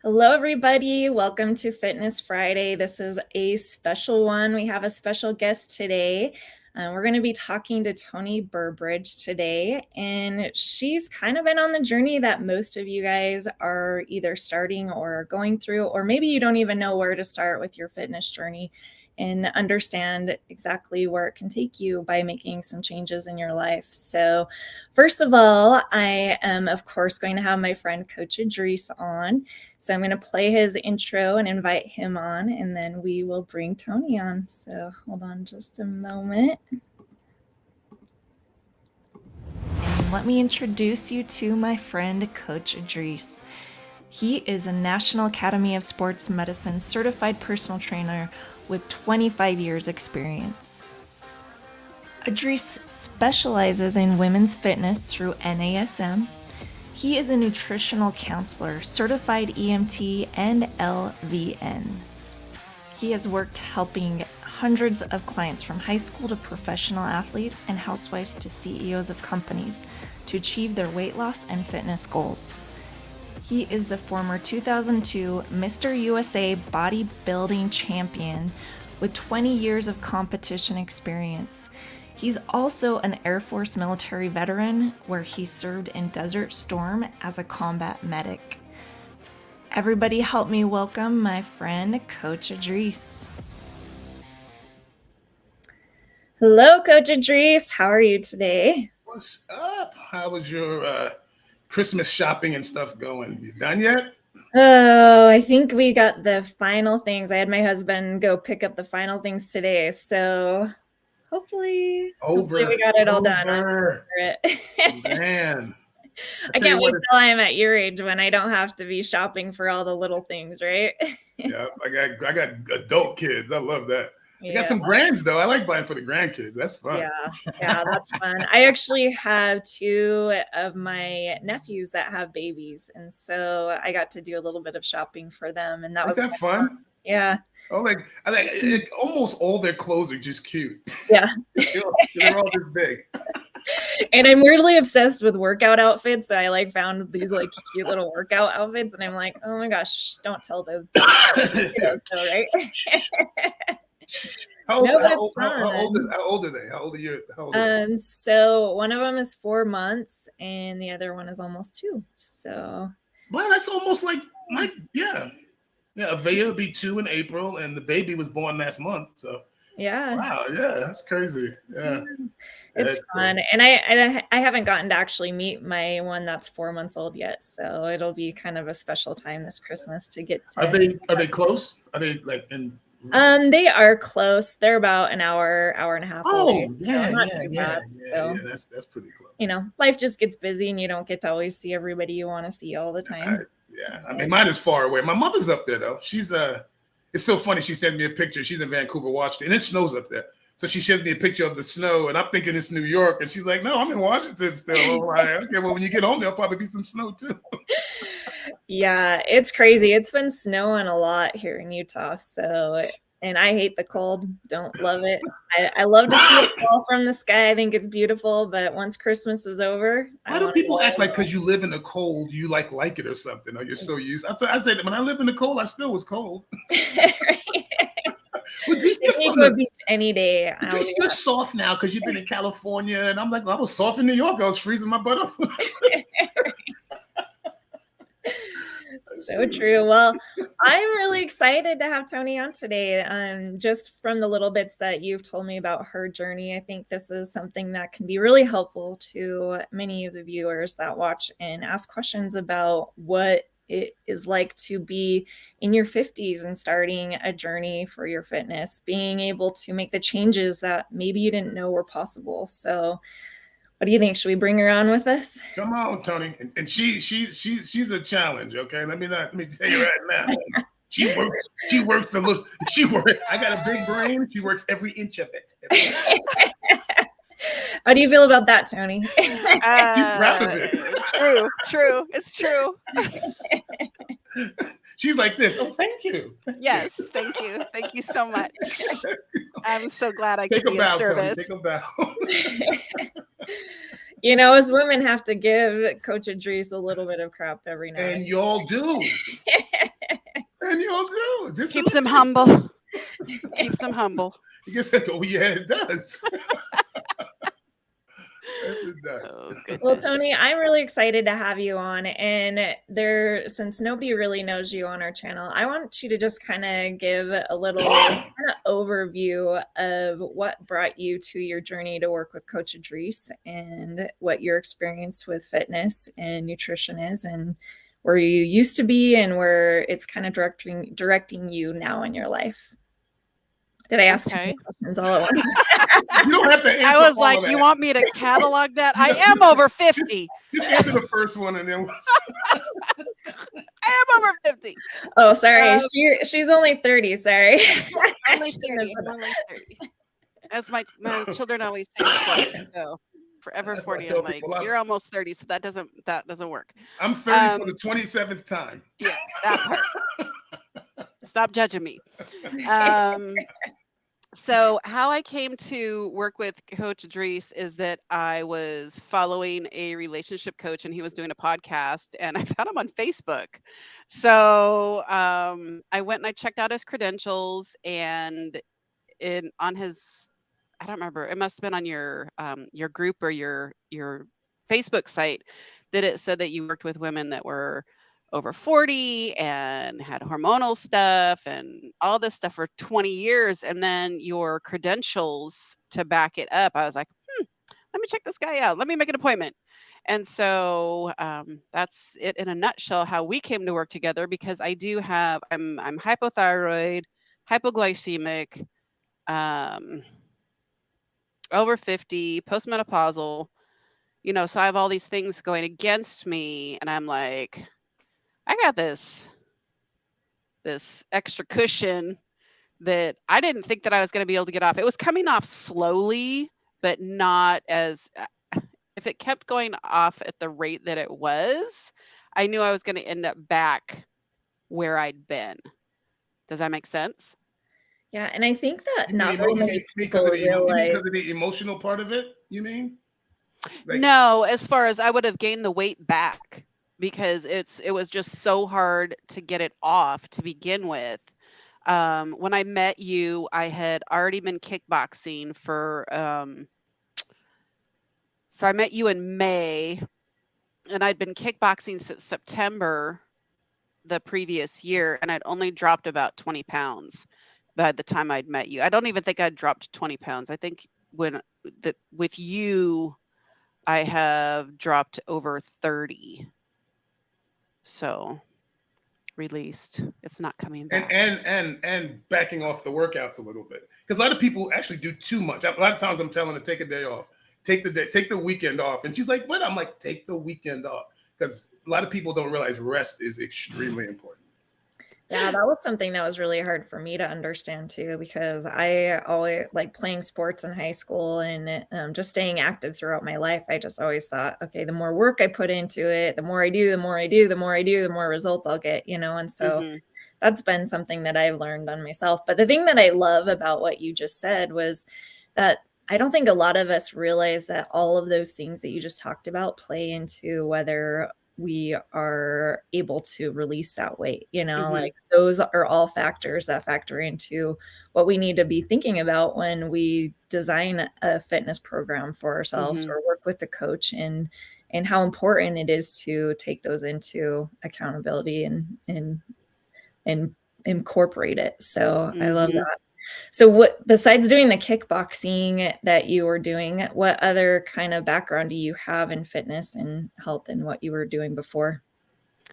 Hello, everybody. Welcome to Fitness Friday. This is a special one. We have a special guest today. We're going to be talking to Toni Burbridge today, and she's kind of been on the journey that most of you guys are either starting or going through, or maybe you don't even know where to start with your fitness journey and understand exactly where it can take you by making some changes in your life. So first of all, I am, of course, going to have my friend Coach Idris on. So I'm going to play his intro and invite him on, and then we will bring Toni on. So hold on just a moment. And let me introduce you to my friend, Coach Idris. He is a National Academy of Sports Medicine certified personal trainer with 25 years experience. Idris specializes in women's fitness through NASM. He is a nutritional counselor, certified EMT, and LVN. He has worked helping hundreds of clients from high school to professional athletes and housewives to CEOs of companies to achieve their weight loss and fitness goals. He is the former 2002 Mr. USA bodybuilding champion with 20 years of competition experience. He's also an Air Force military veteran where he served in Desert Storm as a combat medic. Everybody help me welcome my friend, Coach Idris. Hello, Coach Idris. How are you today? What's up? How was your Christmas shopping and stuff going? You done yet? Oh, I think we got the final things. I had my husband go pick up the final things today. So hopefully we got it all done. Man. I can't wait till I'm at your age when I don't have to be shopping for all the little things, right? Yeah, I got adult kids. I love that. I got some grands though. I like buying for the grandkids. That's fun. Yeah, that's fun. I actually have two of my nephews that have babies, and so I got to do a little bit of shopping for them, and that was fun. Yeah. Oh, almost all their clothes are just cute. Yeah. They're all this big. And I'm weirdly obsessed with workout outfits. So I found these cute little workout outfits, and I'm like, oh my gosh, don't tell those kiddos, right? How old are they? How old are you? So one of them is 4 months, and the other one is almost 2. So well, that's almost like yeah. Avea will be 2 in April, and the baby was born last month. So yeah. Wow, yeah, that's crazy. Yeah. It's fun. Cool. And I haven't gotten to actually meet my one that's 4 months old yet. So it'll be kind of a special time this Christmas to get to. Are they close? Are they in? They are close. They're about an hour and a half away. Yeah, so not too bad. Yeah, that's pretty close. Life just gets busy and you don't get to always see everybody you want to see all the time. I mean, mine is far away. My mother's up there though. She's it's so funny. She sent me a picture. She's in Vancouver, Washington, and it snows up there. So she sends me a picture of the snow, and I'm thinking it's New York, and she's like, "No, I'm in Washington still." I'm like, okay, well, when you get home, there'll probably be some snow too. Yeah, it's crazy. It's been snowing a lot here in Utah, and I hate the cold. Don't love it. I love to see it fall from the sky. I think it's beautiful, but once Christmas is over, why do people act like because you live in the cold, you like it or something, or you're so used? I say that when I lived in the cold, I still was cold. Would be any day. You're soft now because you've been in California, and I'm like, well, I was soft in New York. I was freezing my butt off. So true. Well, I'm really excited to have Toni on today. Just from the little bits that you've told me about her journey, I think this is something that can be really helpful to many of the viewers that watch and ask questions about what it is like to be in your 50s and starting a journey for your fitness, being able to make the changes that maybe you didn't know were possible. So what do you think? Should we bring her on with us? Come on, Toni. And she's a challenge. Okay, let me tell you right now. She works. I got a big brain. She works every inch of it. How do you feel about that, Toni? She's proud of it. True. It's true. She's like this. Oh, thank you. Yes, thank you. Thank you so much. I'm so glad I could be of service. Take a bow. As women have to give Coach Idris a little bit of crap every now and y'all do. can you all do? Just keeps him humble. Keeps him humble. You guess that? Oh yeah, it does. Yes, it does. Oh, Well, goodness. Toni, I'm really excited to have you on. And since nobody really knows you on our channel, I want you to just kind of give a little kind of overview of what brought you to your journey to work with Coach Idris and what your experience with fitness and nutrition is, and where you used to be and where it's kind of directing you now in your life. Did I ask too many questions all at once? You don't have to answer. I was like, you want me to catalog that? I am over 50. Just answer the first one and then. I am over 50. Oh, sorry. She's only 30. Sorry. Only 30. Only 30. As my children always say, so forever 40. I'm like, you're almost 30, so that doesn't work. I'm 30 for the 27th time. Yeah, that part. Stop judging me. So how I came to work with Coach Idris is that I was following a relationship coach, and he was doing a podcast, and I found him on Facebook. So I went and I checked out his credentials, and on his, I don't remember, it must have been on your group or your Facebook site, that it said that you worked with women that were over 40 and had hormonal stuff and all this stuff for 20 years. And then your credentials to back it up. I was like, let me check this guy out. Let me make an appointment. And so that's it in a nutshell, how we came to work together, because I'm hypothyroid, hypoglycemic, over 50, postmenopausal, so I have all these things going against me, and I'm like, I got this extra cushion that I didn't think that I was going to be able to get off. It was coming off slowly, but not as, if it kept going off at the rate that it was, I knew I was going to end up back where I'd been. Does that make sense? Yeah, and I think that not very many people realize, because of the emotional part of it, you mean? Like, no, as far as I would have gained the weight back, because it was just so hard to get it off to begin with. When I met you, I had already been kickboxing for, so I met you in May, and I'd been kickboxing since September the previous year, and I'd only dropped about 20 pounds by the time I'd met you. I don't even think I'd dropped 20 pounds. I think with you, I have dropped over 30. So released. It's not coming back. And backing off the workouts a little bit, because a lot of people actually do too much. A lot of times I'm telling her, take a day off, take the weekend off, and she's like, "What?" I'm like, "Take the weekend off," because a lot of people don't realize rest is extremely important. Yeah, that was something that was really hard for me to understand too, because I always like playing sports in high school and just staying active throughout my life. I just always thought, okay, the more work I put into it, the more I do, the more results I'll get, And so that's been something that I've learned on myself. But the thing that I love about what you just said was that I don't think a lot of us realize that all of those things that you just talked about play into whether we are able to release that weight, like those are all factors that factor into what we need to be thinking about when we design a fitness program for ourselves or work with the coach, and how important it is to take those into accountability and incorporate it. So I love that. So what, besides doing the kickboxing that you were doing, what other kind of background do you have in fitness and health and what you were doing before?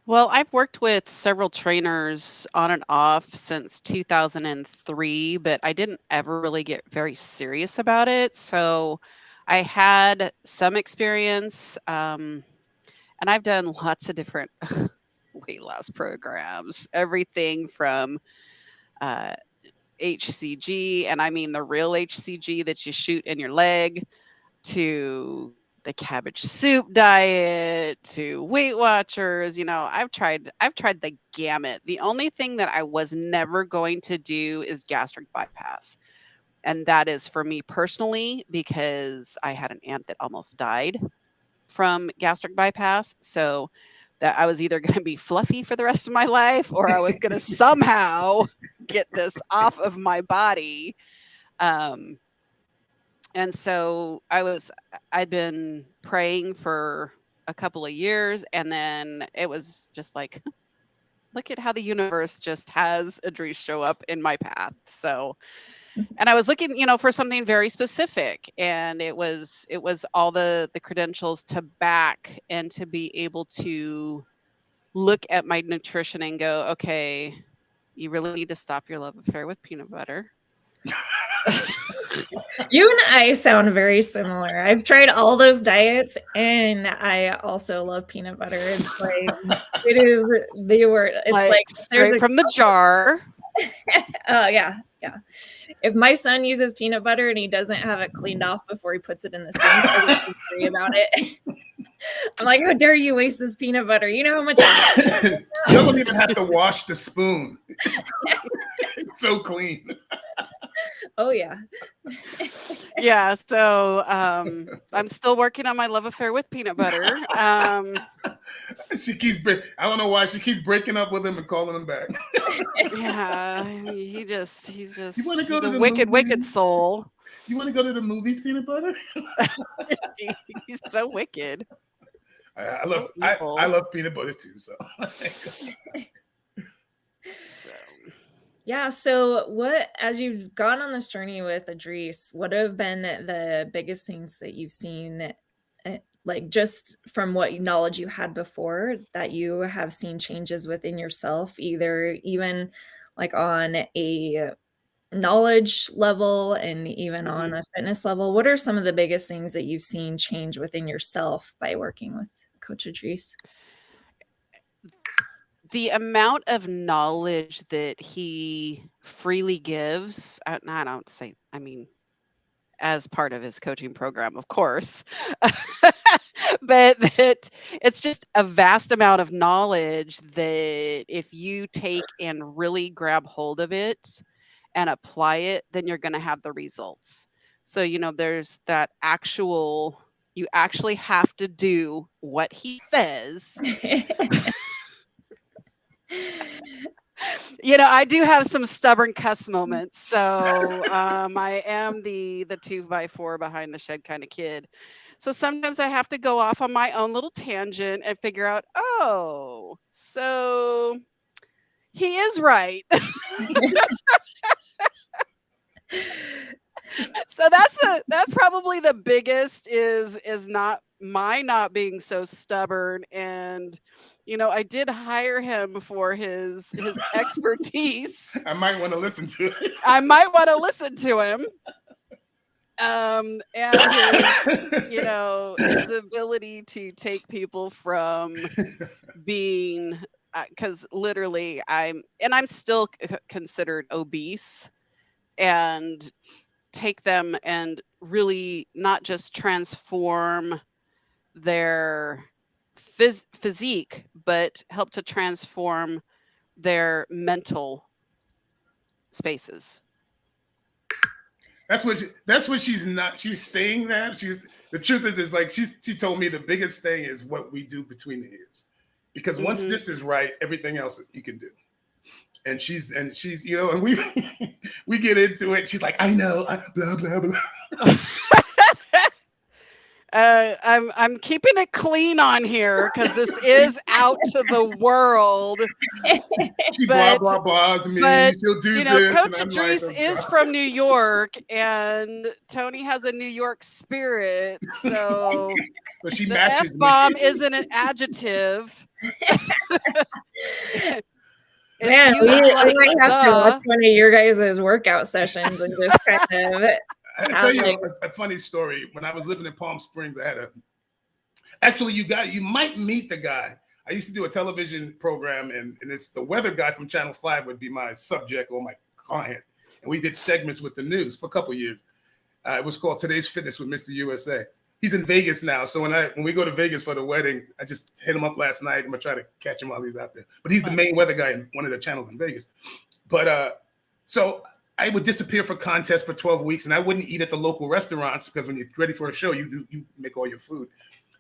Well, I've worked with several trainers on and off since 2003, but I didn't ever really get very serious about it. So I had some experience, and I've done lots of different weight loss programs, everything from HCG, and I mean the real HCG that you shoot in your leg, to the cabbage soup diet, to Weight Watchers. I've tried the gamut. The only thing that I was never going to do is gastric bypass. And that is for me personally, because I had an aunt that almost died from gastric bypass. So that I was either going to be fluffy for the rest of my life or I was going to somehow get this off of my body. Um, and so I'd been praying for a couple of years, and then it was just like, look at how the universe just has Idris show up in my path. So, and I was looking, for something very specific, and it was all the credentials to back and to be able to look at my nutrition and go, okay, you really need to stop your love affair with peanut butter. You and I sound very similar. I've tried all those diets, and I also love peanut butter. It's like it's like straight from the jar. Oh yeah. If my son uses peanut butter and he doesn't have it cleaned off before he puts it in the sink, I get angry about it. I'm like, how dare you waste this peanut butter? You know how much you don't even have to wash the spoon. It's so clean. Oh yeah. Yeah, so I'm still working on my love affair with peanut butter. She keeps I don't know why she keeps breaking up with him and calling him back. Yeah, he's just he's to a wicked soul. You want to go to the movies, peanut butter? He's so wicked. I love peanut butter too. So. Yeah. So what, as you've gone on this journey with Idris, what have been the biggest things that you've seen, like just from what knowledge you had before, that you have seen changes within yourself, either even like on a knowledge level and even on a fitness level? What are some of the biggest things that you've seen change within yourself by working with Coach Idris? The amount of knowledge that he freely gives, as part of his coaching program, of course, but that it's just a vast amount of knowledge that if you take and really grab hold of it and apply it, then you're going to have the results. So, there's that you actually have to do what he says. I do have some stubborn cuss moments, so I am the 2x4 behind the shed kind of kid. So sometimes I have to go off on my own little tangent and figure out, oh, so he is right. So that's probably the biggest is not being so stubborn. And I did hire him for his expertise. I might want to listen to it. I might want to listen to him. And his ability to take people from being, because literally I'm still considered obese, and take them and really not just transform their physique, but help to transform their mental spaces. That's what she's not. She's saying that. The truth is like she told me the biggest thing is what we do between the ears, because once this is right, everything else you can do. And she's and we we get into it. She's like, I know, blah blah blah. I'm keeping it clean on here because this is out to the world. She blah blah blahs me. She'll do this. Coach Idris is from New York, and Toni has a New York spirit, so she the matches F-bomb me. isn't an adjective. Man, we might have to watch one of your guys' workout sessions and just kind of. I tell you a funny story. When I was living in Palm Springs, I had actually you might meet the guy. I used to do a television program, and it's the weather guy from Channel 5 would be my subject or my client. And we did segments with the news for a couple of years. It was called Today's Fitness with Mr. USA. He's in Vegas now. So when we go to Vegas for the wedding, I just hit him up last night. I'm going to try to catch him while he's out there. But he's the main weather guy in one of the channels in Vegas. But so I would disappear for contests for 12 weeks, and I wouldn't eat at the local restaurants because when you're ready for a show, you make all your food.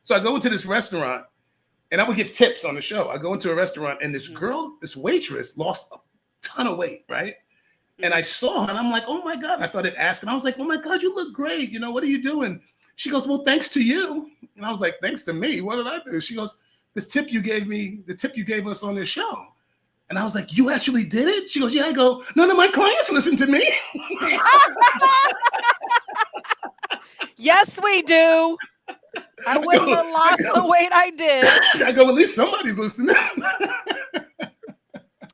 So I go into this restaurant, and I would give tips on the show. I go into a restaurant, and this Mhm. girl, this waitress, lost a ton of weight, right? And I Mhm. saw her, and I'm like, oh my God. And I started asking. I was like, oh my God, you look great. You know, what are you doing? She goes, well, thanks to you. And I was like, thanks to me? What did I do? She goes, this tip you gave me, the tip you gave us on this show. And I was like, you actually did it? She goes, yeah. I go, none of my clients listen to me. Yes, we do. I wouldn't have lost the weight I did. I go, at least somebody's listening.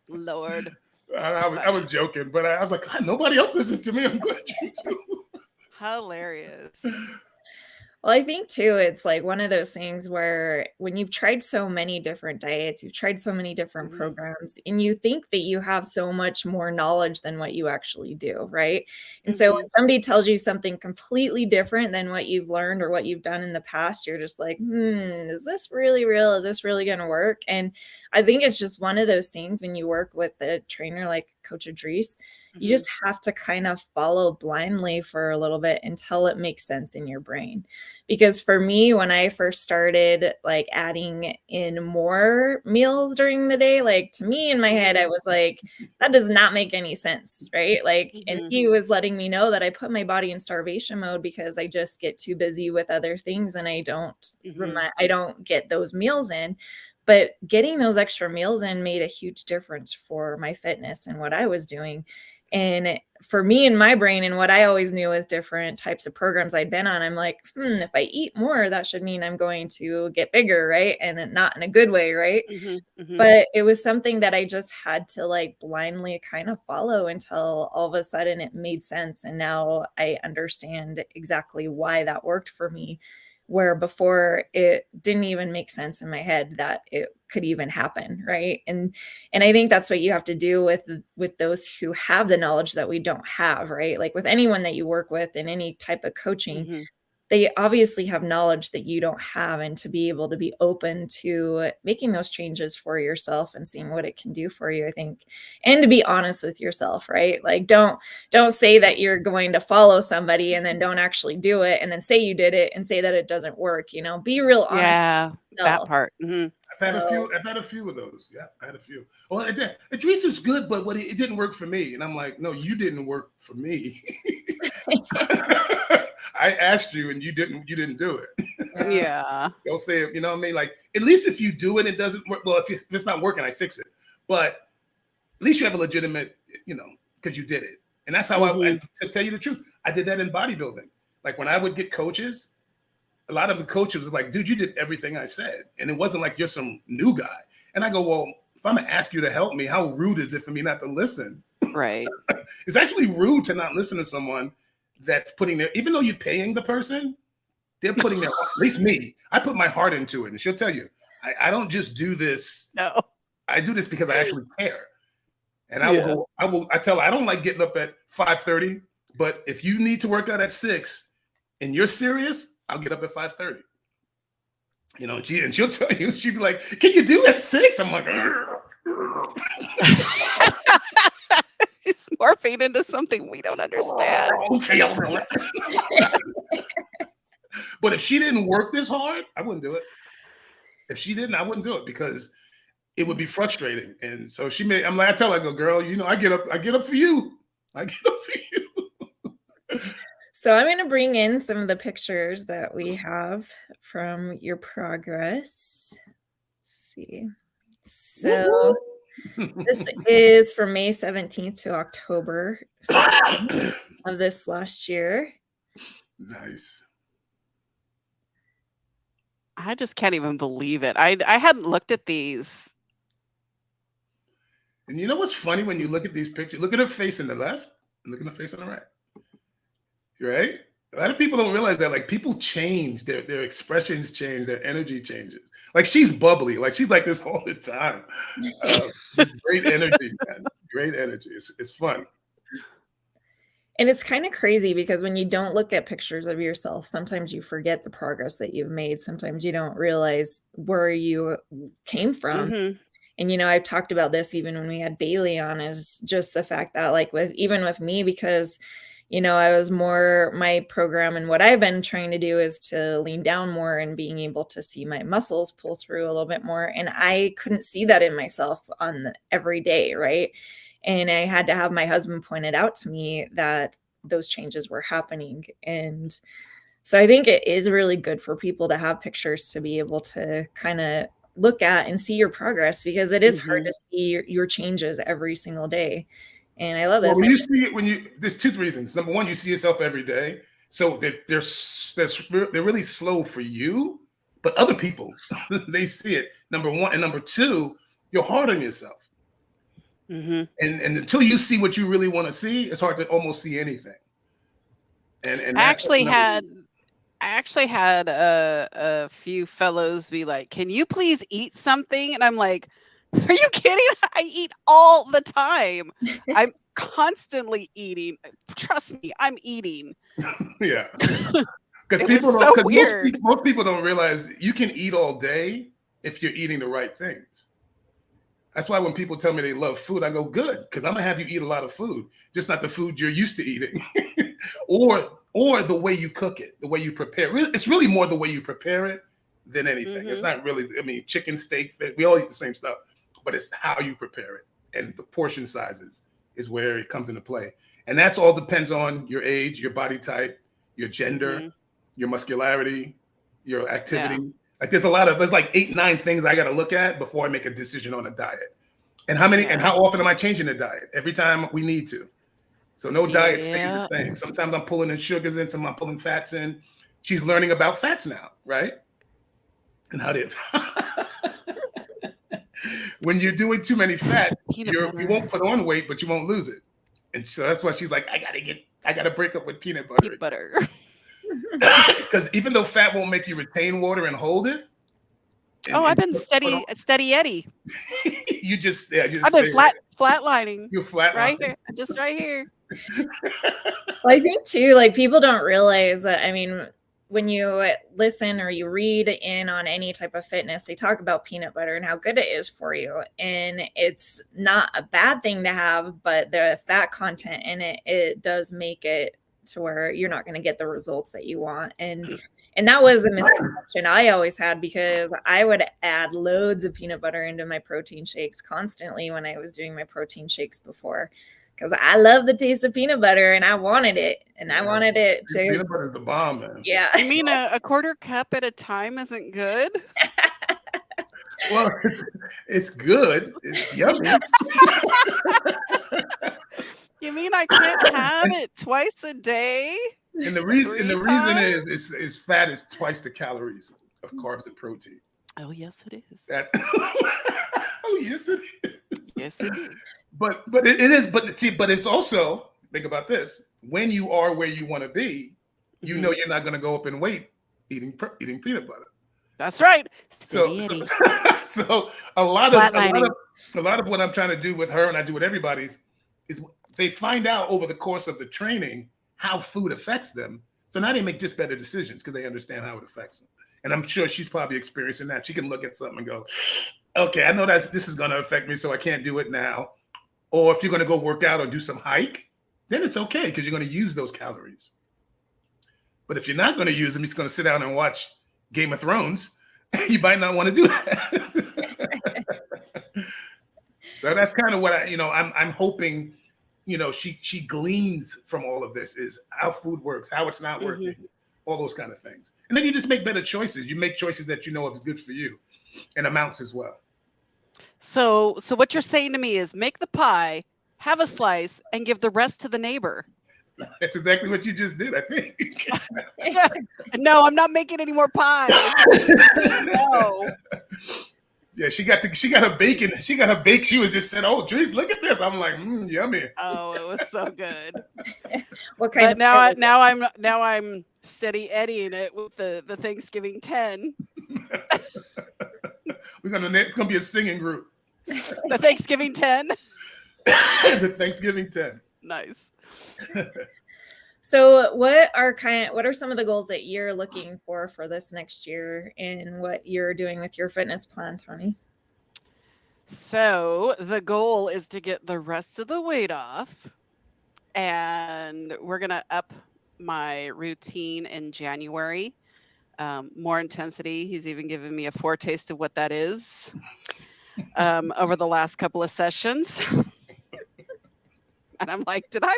Lord. I was joking, but I was like, God, nobody else listens to me. I'm glad you do. Hilarious. Well, I think too, it's like one of those things where when you've tried so many different diets, you've tried so many different Mhm. programs, and you think that you have so much more knowledge than what you actually do, right? And so when Mhm. somebody tells you something completely different than what you've learned or what you've done in the past, you're just like, is this really real? Is this really going to work? And I think it's just one of those things when you work with a trainer like Coach Idris, you Mhm. just have to kind of follow blindly for a little bit until it makes sense in your brain. Because for me, when I first started like adding in more meals during the day, like to me in my head, I Mhm. was like, that does not make any sense, right? Like, and Mhm. he was letting me know that I put my body in starvation mode because I just get too busy with other things and Mhm. I don't get those meals in. But getting those extra meals in made a huge difference for my fitness and what I was doing. And for me in my brain and what I always knew with different types of programs I'd been on, I'm like, if I eat more, that should mean I'm going to get bigger, right? And not in a good way, right? Mhm. Mhm. But it was something that I just had to like blindly kind of follow until all of a sudden it made sense. And now I understand exactly why that worked for me, where before it didn't even make sense in my head that it could even happen, right? And I think that's what you have to do with those who have the knowledge that we don't have, right? Like with anyone that you work with in any type of coaching, Mhm. they obviously have knowledge that you don't have, and to be able to be open to making those changes for yourself and seeing what it can do for you, I think, and to be honest with yourself, right? Like don't say that you're going to follow somebody and then don't actually do it, and then say you did it and say that it doesn't work, be real honest Yeah, with that yourself. part. Mhm. So I've had a few of those. Yeah, I had a few. Well, Idris is good, but it didn't work for me. And I'm like, no, you didn't work for me. I asked you, and you didn't do it. yeah. Yeah. They'll say, you know what I mean? Like, at least if you do it, it doesn't work. Well, if it's not working, I fix it. But at least you have a legitimate, because you did it. And that's how Mhm. to tell you the truth, I did that in bodybuilding. Like when I would get coaches, a lot of the coaches was like, dude, you did everything I said. And it wasn't like you're some new guy. And I go, well, if I'm gonna ask you to help me, how rude is it for me not to listen? Right. It's actually rude to not listen to someone that's putting their, even though you're paying the person, they're putting their, at least me, I put my heart into it. And she'll tell you, I don't just do this. No. I do this because I actually care. And Yeah. I tell her, I don't like getting up at 5:30, but if you need to work out at 6 and you're serious, I'll get up at 5:30. And she'll tell you, she'd be like, can you do at 6? I'm like, It's morphing into something we don't understand. okay, I'll do it. But if she didn't work this hard, I wouldn't do it. If she didn't, I wouldn't do it because it would be frustrating. And so I tell her, I go, girl, I get up for you. I get up for you. So I'm going to bring in some of the pictures that we have from your progress. Let's see. So this is from May 17th to October 15th of this last year. Nice. I just can't even believe it. I hadn't looked at these. And you know what's funny when you look at these pictures? Look at her face on the left and look at her face on the right. Right? A lot of people don't realize that like people change, their expressions change, their energy changes. Like she's bubbly, like she's like this all the time. Just great energy, man. Great energy. It's fun. And it's kind of crazy because when you don't look at pictures of yourself, sometimes you forget the progress that you've made. Sometimes you don't realize where you came from. Mhm. And I've talked about this even when we had Bailey on, is just the fact that like even with me, because I was more, my program and what I've been trying to do is to lean down more and being able to see my muscles pull through a little bit more. And I couldn't see that in myself on every day, right? And I had to have my husband point it out to me that those changes were happening. And so I think it is really good for people to have pictures to be able to kind of look at and see your progress, because it is hard to see your changes every single day. And I love this. Well, when you see it, there's two reasons. Number one, you see yourself every day. So they're really slow for you, but other people, they see it. Number one. And number two, you're hard on yourself. And until you see what you really want to see, it's hard to almost see anything. And I actually had a few fellows be like, "Can you please eat something?" And I'm like, "Are you kidding? I eat all the time. I'm constantly eating. Trust me, I'm eating." Yeah. Because It was so weird. Most people don't realize you can eat all day if you're eating the right things. That's why when people tell me they love food, I go, good, because I'm gonna have you eat a lot of food, just not the food you're used to eating, or the way you cook it, the way you prepare it. It's really more the way you prepare it than anything. It's not really, I mean, chicken, steak, we all eat the same stuff, but it's how you prepare it and the portion sizes is where it comes into play. And that's all depends on your age, your body type, your gender, your muscularity, your activity. Yeah. Like there's like 8, 9 things I got to look at before I make a decision on a diet. And how often am I changing the diet? Every time we need to. So no diet stays the same. Sometimes I'm pulling in sugars in, sometimes I'm pulling fats in. She's learning about fats now, right? And how did when you're doing too many fats, you won't put on weight, but you won't lose it. And so that's why she's like, I gotta break up with peanut butter. Peanut butter. Because even though fat won't make you retain water and hold it. I've been steady Eddie. You just I've been flatlining. You're flatlining. Right here. Just right here. Well, I think too, like people don't realize that, I mean, when you listen or you read in on any type of fitness, they talk about peanut butter and how good it is for you. And it's not a bad thing to have, but the fat content in it does make it to where you're not going to get the results that you want. And that was a misconception I always had, because I would add loads of peanut butter into my protein shakes constantly when I was doing my protein shakes before, because I love the taste of peanut butter and I wanted it. And I wanted it to. Peanut butter is the bomb, man. Yeah. You mean a quarter cup at a time isn't good? Well, it's good. It's yummy. You mean I can't have it twice a day? And the reason is fat is twice the calories of carbs and protein. Oh yes, it is. Oh yes, it is. Yes, it is. But it is. But it's also, think about this: when you are where you want to be, you know you're not going to go up in weight eating peanut butter. That's right. So a lot of what I'm trying to do with her, and I do with everybody, is they find out over the course of the training how food affects them. So now they make just better decisions because they understand how it affects them. And I'm sure she's probably experiencing that. She can look at something and go, okay, I know this is going to affect me, so I can't do it now. Or if you're going to go work out or do some hike, then it's okay because you're going to use those calories. But if you're not going to use them, you're just going to sit down and watch Game of Thrones, you might not want to do that. So that's kind of what I'm hoping, she gleans from all of this, is how food works, how it's not working, all those kind of things. And then you just make better choices. You make choices that you know are good for you, and amounts as well. So what you're saying to me is make the pie, have a slice, and give the rest to the neighbor. That's exactly what you just did, I think. Yeah. No, I'm not making any more pies. No. Yeah, she got her bacon. She got her bake. She was just saying, "Oh, Dries, look at this." I'm like, yummy. Oh, it was so good. What kind but now I'm steady eddying it with the Thanksgiving 10. It's gonna be a singing group. The Thanksgiving 10. The Thanksgiving 10. Nice. So what are some of the goals that you're looking for this next year and what you're doing with your fitness plan, Toni? So the goal is to get the rest of the weight off and we're gonna up my routine in January. More intensity. He's even given me a foretaste of what that is over the last couple of sessions. And I'm like, did I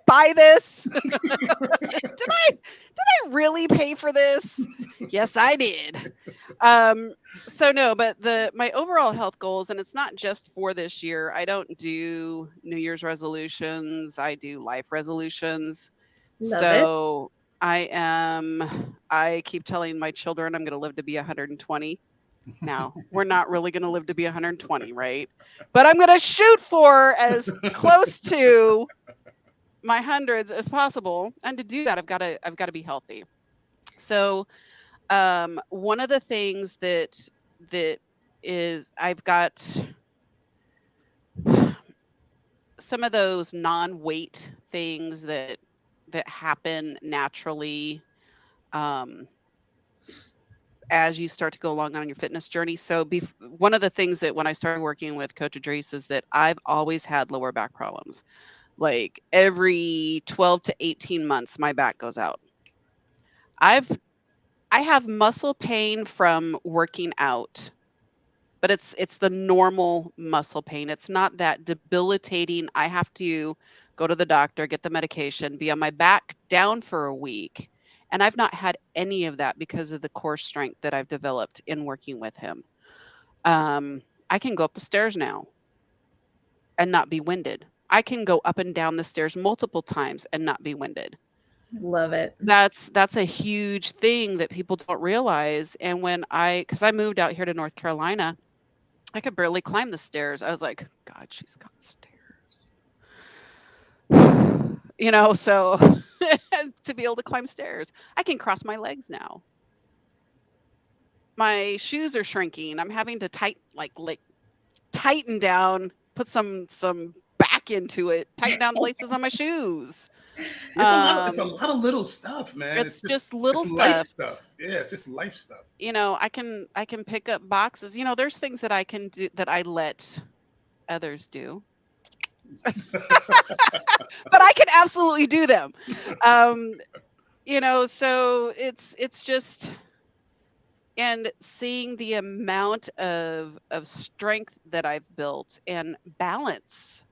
buy this? Did I really pay for this? Yes, I did. So no, but my overall health goals, and it's not just for this year. I don't do New Year's resolutions. I do life resolutions. Love it. So I keep telling my children I'm going to live to be 120. Now, we're not really going to live to be 120, right? But I'm going to shoot for as close to my hundreds as possible. And to do that, I've got to be healthy. So, one of the things that is I've got some of those non-weight things that happen naturally as you start to go along on your fitness journey. So one of the things that when I started working with Coach Idris is that I've always had lower back problems. Like every 12 to 18 months, my back goes out. I have muscle pain from working out, but it's the normal muscle pain. It's not that debilitating. I have to go to the doctor, get the medication, be on my back down for a week. And I've not had any of that because of the core strength that I've developed in working with him. I can go up the stairs now and not be winded. I can go up and down the stairs multiple times and not be winded. Love it. That's a huge thing that people don't realize. And because I moved out here to North Carolina, I could barely climb the stairs. I was like, God, she's got stairs. So to be able to climb stairs, I can cross my legs now. My shoes are shrinking. I'm having to tighten down, put some back into it, tighten down places on my shoes. It's a lot of little stuff, man. It's just little it's life stuff. stuff. Yeah, it's just life stuff. I can pick up boxes. There's things that I can do that I let others do. But I can absolutely do them. So it's just, and seeing the amount of strength that I've built and balance.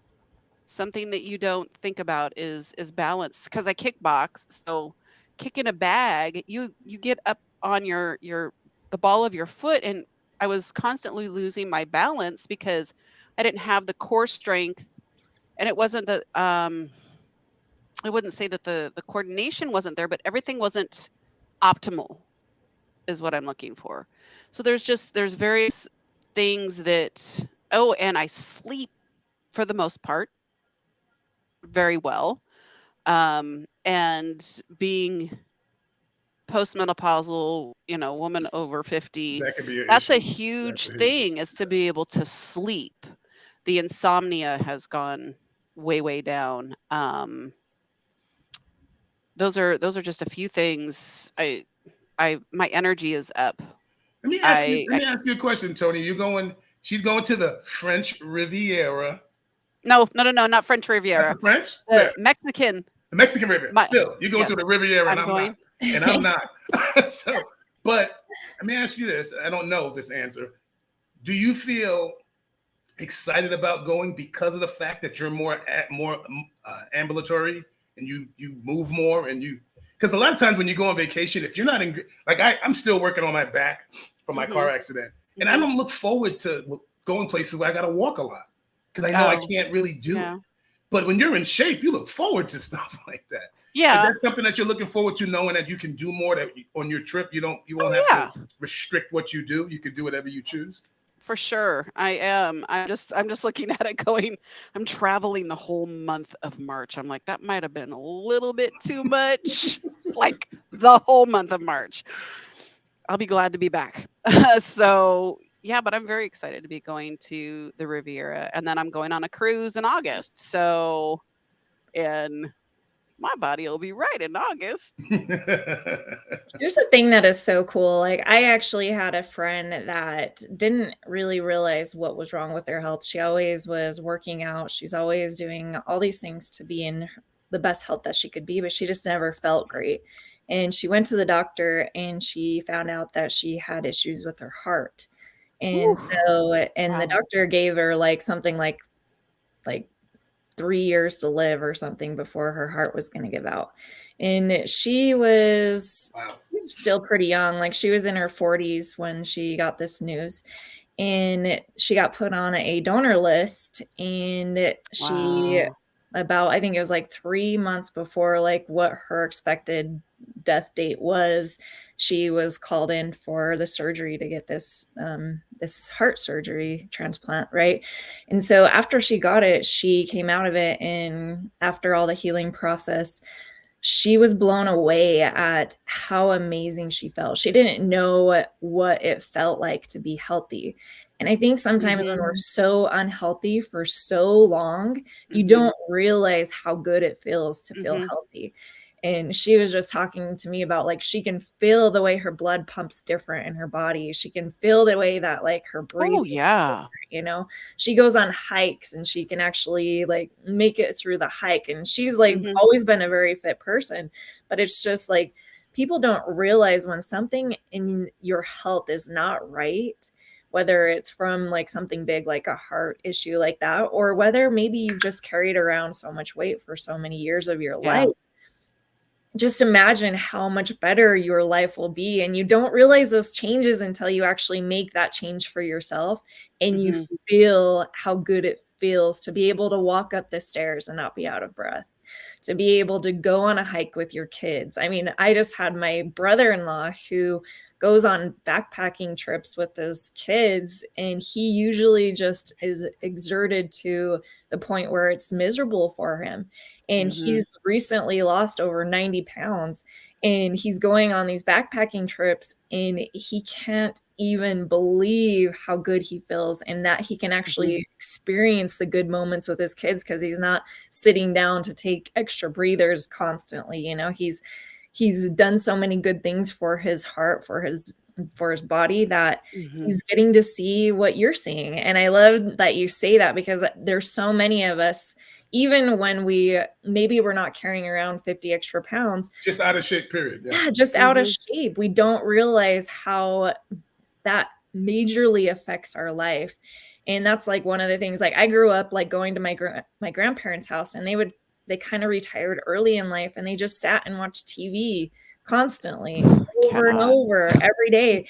Something that you don't think about is balance, because I kickbox. So kicking a bag, you get up on the ball of your foot, and I was constantly losing my balance because I didn't have the core strength, and it wasn't the I wouldn't say that the coordination wasn't there, but everything wasn't optimal is what I'm looking for. So there's various things that, and I sleep for the most part very well. And being postmenopausal, woman over 50, That could be an that's issue. a huge thing, is to be able to sleep. The insomnia has gone way, way down. Those are just a few things. My energy is up. Let me ask you a question, Toni. She's going to the French Riviera. No, not French Riviera. Not the French? The Mexican. The Mexican Riviera. Still, you're going to the Riviera, and I'm not. But let me ask you this. I don't know this answer. Do you feel excited about going because of the fact that you're more ambulatory and you move more, and because a lot of times when you go on vacation, if you're not I'm still working on my back from my car accident, and I don't look forward to going places where I got to walk a lot because I know I can't really do it. But when you're in shape, you look forward to stuff like that. Yeah. Is that something that you're looking forward to, knowing that you can do more, that on your trip you won't have to restrict what you do? You can do whatever you choose. For sure. I am. I'm just looking at it going, I'm traveling the whole month of March. I'm like, that might have been a little bit too much. Like the whole month of March. I'll be glad to be back. So yeah, but I'm very excited to be going to the Riviera, and then I'm going on a cruise in August. So, and My body will be right in August. Here's the thing that is so cool. Like, I actually had a friend that didn't really realize what was wrong with her health. She always was working out. She's always doing all these things to be in the best health that she could be, but she just never felt great. And she went to the doctor and she found out that she had issues with her heart. And Ooh, so, and the wow. doctor gave her like something like 3 years to live or something before her heart was going to give out. And she was Wow. still pretty young. Like, she was in her 40s when she got this news. And she got put on a donor list. And she, Wow. about, I think it was like 3 months before like what her expected death date was, she was called in for the surgery to get this this heart surgery transplant, right? And so after she got it, she came out of it, and after all the healing process, she was blown away at how amazing she felt. She didn't know what it felt like to be healthy. And I think sometimes when Mhm. we're so unhealthy for so long, you Mhm. don't realize how good it feels to feel Mhm. healthy. And she was just talking to me about, like, she can feel the way her blood pumps different in her body. She can feel the way that like her breathing, Oh, yeah. you know, she goes on hikes and she can actually like make it through the hike. And she's like Mhm. always been a very fit person, but it's just like people don't realize when something in your health is not right, whether it's from like something big like a heart issue like that, or whether maybe you've just carried around so much weight for so many years of your Yeah. life. Just imagine how much better your life will be. And you don't realize those changes until you actually make that change for yourself and you Mhm. feel how good it feels to be able to walk up the stairs and not be out of breath, to be able to go on a hike with your kids. I mean, I just had my brother-in-law who goes on backpacking trips with his kids, and he usually just is exerted to the point where it's miserable for him. And Mhm. he's recently lost over 90 pounds, and he's going on these backpacking trips, and he can't even believe how good he feels and that he can Mhm. actually experience the good moments with his kids because he's not sitting down to take extra breathers constantly. You know, he's done so many good things for his heart, for his body, that Mhm. he's getting to see what you're seeing. And I love that you say that, because there's so many of us, even when maybe we're not carrying around 50 extra pounds, Just out of shape, period. Yeah. yeah, just out of Mhm. shape. We don't realize how that majorly affects our life. And that's like one of the things, like I grew up like going to my grandparents' house, and they kind of retired early in life, and they just sat and watched TV constantly over and Cannot. over every day.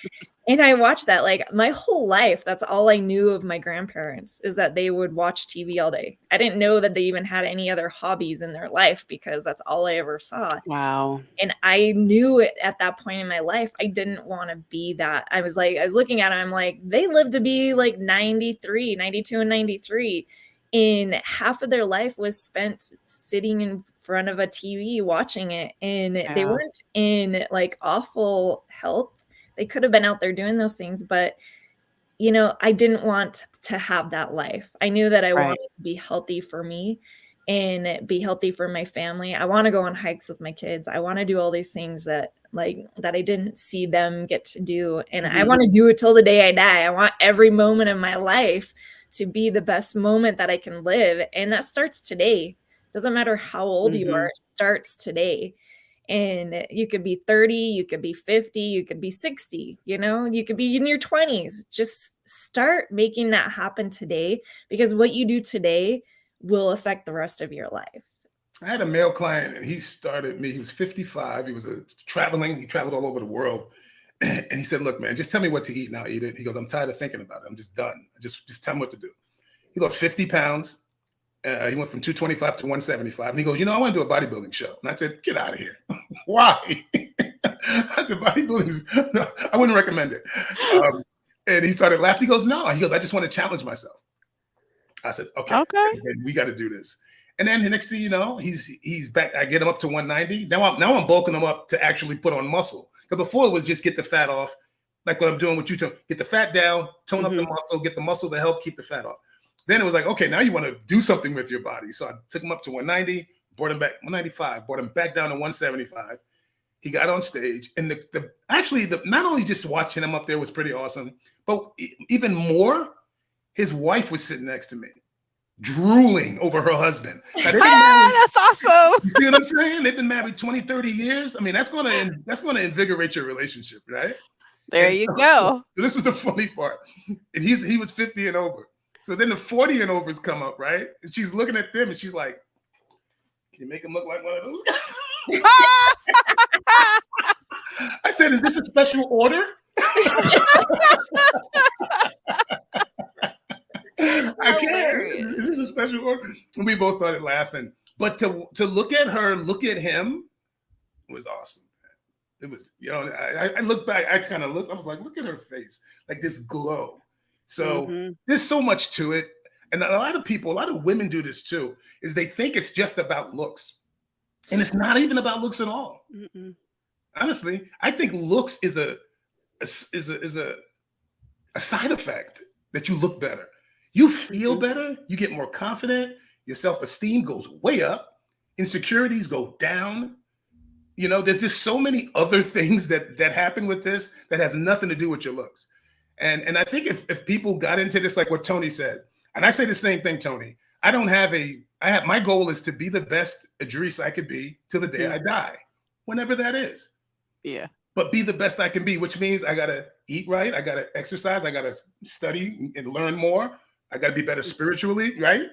And I watched that like my whole life. That's all I knew of my grandparents, is that they would watch TV all day. I didn't know that they even had any other hobbies in their life, because that's all I ever saw. Wow. And I knew it at that point in my life. I didn't want to be that. I was looking at it, I'm like, they lived to be like 93, 92, and 93. And half of their life was spent sitting in front of a TV watching it. And they Yeah. weren't in like awful health. They could have been out there doing those things, but I didn't want to have that life. I knew that I Right. wanted to be healthy for me and be healthy for my family. I want to go on hikes with my kids. I want to do all these things that I didn't see them get to do. And I Mhm. want to do it till the day I die. I want every moment of my life to be the best moment that I can live. And that starts today. Doesn't matter how old you are, Mhm. it starts today. And you could be 30, you could be 50, you could be 60, you could be in your 20s. Just start making that happen today, because what you do today will affect the rest of your life. I had a male client, and he started me. He was 55. He was traveling. He traveled all over the world, and he said, "Look, man, just tell me what to eat, and I'll eat it." He goes, "I'm tired of thinking about it. I'm just done. Just tell me what to do." He lost 50 pounds. He went from 225 to 175. And he goes, I want to do a bodybuilding show. And I said, get out of here. Why? I said, bodybuilding, no, I wouldn't recommend it. Um, and he started laughing. He goes, no. He goes, I just want to challenge myself. I said, okay, Okay. we got to do this. And then the next thing you know, he's back. I get him up to 190. Now I'm bulking him up to actually put on muscle. Because before it was just get the fat off, like what I'm doing with you. Get the fat down, tone up the Mhm. muscle, get the muscle to help keep the fat off. Then it was like, okay, now you want to do something with your body. So I took him up to 190, brought him back 195, brought him back down to 175. He got on stage, and the not only just watching him up there was pretty awesome, but even more, his wife was sitting next to me, drooling over her husband. Now, That's awesome. You see what I'm saying? They've been married 20, 30 years. I mean, that's gonna invigorate your relationship, right? There you go. So this is the funny part. And he was 50 and over. So then the 40 and overs come up, right? And she's looking at them and she's like, can you make him look like one of those guys? I said, is this a special order? I can't. Is this a special order? And we both started laughing. But to look at her, look at him, was awesome. It was, I look back, I kind of looked, I was like, look at her face, like this glow. So there's so much to it. And a lot of women do this too, is they think it's just about looks. And it's not even about looks at all. Honestly, I think looks is a side effect that you look better. You feel better, you get more confident, your self-esteem goes way up, insecurities go down. There's just so many other things that happen with this that has nothing to do with your looks. And I think if people got into this, like what Toni said, and I say the same thing, Toni, my goal is to be the best Idris I could be till the day I die, whenever that is. Yeah. But be the best I can be, which means I got to eat right. I got to exercise. I got to study and learn more. I got to be better spiritually, right?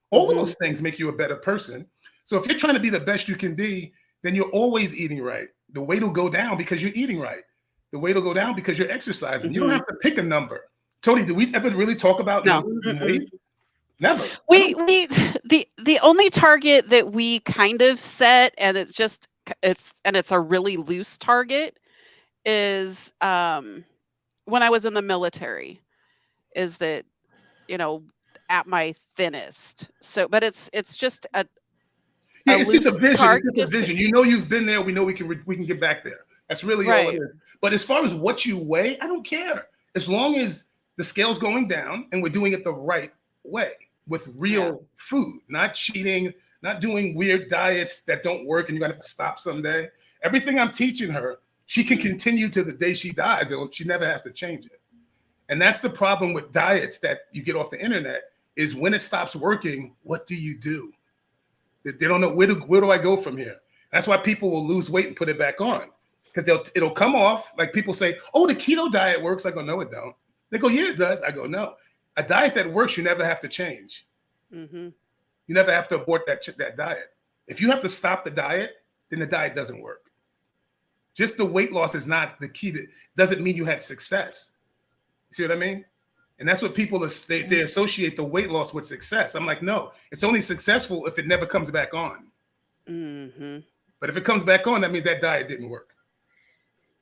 All of those things make you a better person. So if you're trying to be the best you can be, then you're always eating right. The weight will go down because you're eating right. The weight will go down because you're exercising. You don't have to pick a number. Toni, do we ever really talk about numbers and weight? Never. The only target that we kind of set, and it's a really loose target, is when I was in the military, is that at my thinnest. So, but it's just it's just a vision. Target, it's just a vision. You've been there. We know we can get back there. That's really all it is. But as far as what you weigh, I don't care. As long as the scale's going down and we're doing it the right way with real food, not cheating, not doing weird diets that don't work and you're gonna have to stop someday. Everything I'm teaching her, she can continue to the day she dies, and she never has to change it. And that's the problem with diets that you get off the internet, is when it stops working, what do you do? They don't know where do I go from here? That's why people will lose weight and put it back on, because it'll come off. Like people say, oh, the keto diet works. I go, no, it don't. They go, yeah, it does. I go, no. A diet that works, you never have to change. You never have to abort that diet. If you have to stop the diet, then the diet doesn't work. Just the weight loss is not the key. Doesn't mean you had success. See what I mean? And that's what people they associate the weight loss with success. I'm like, no, it's only successful if it never comes back on. But if it comes back on, that means that diet didn't work.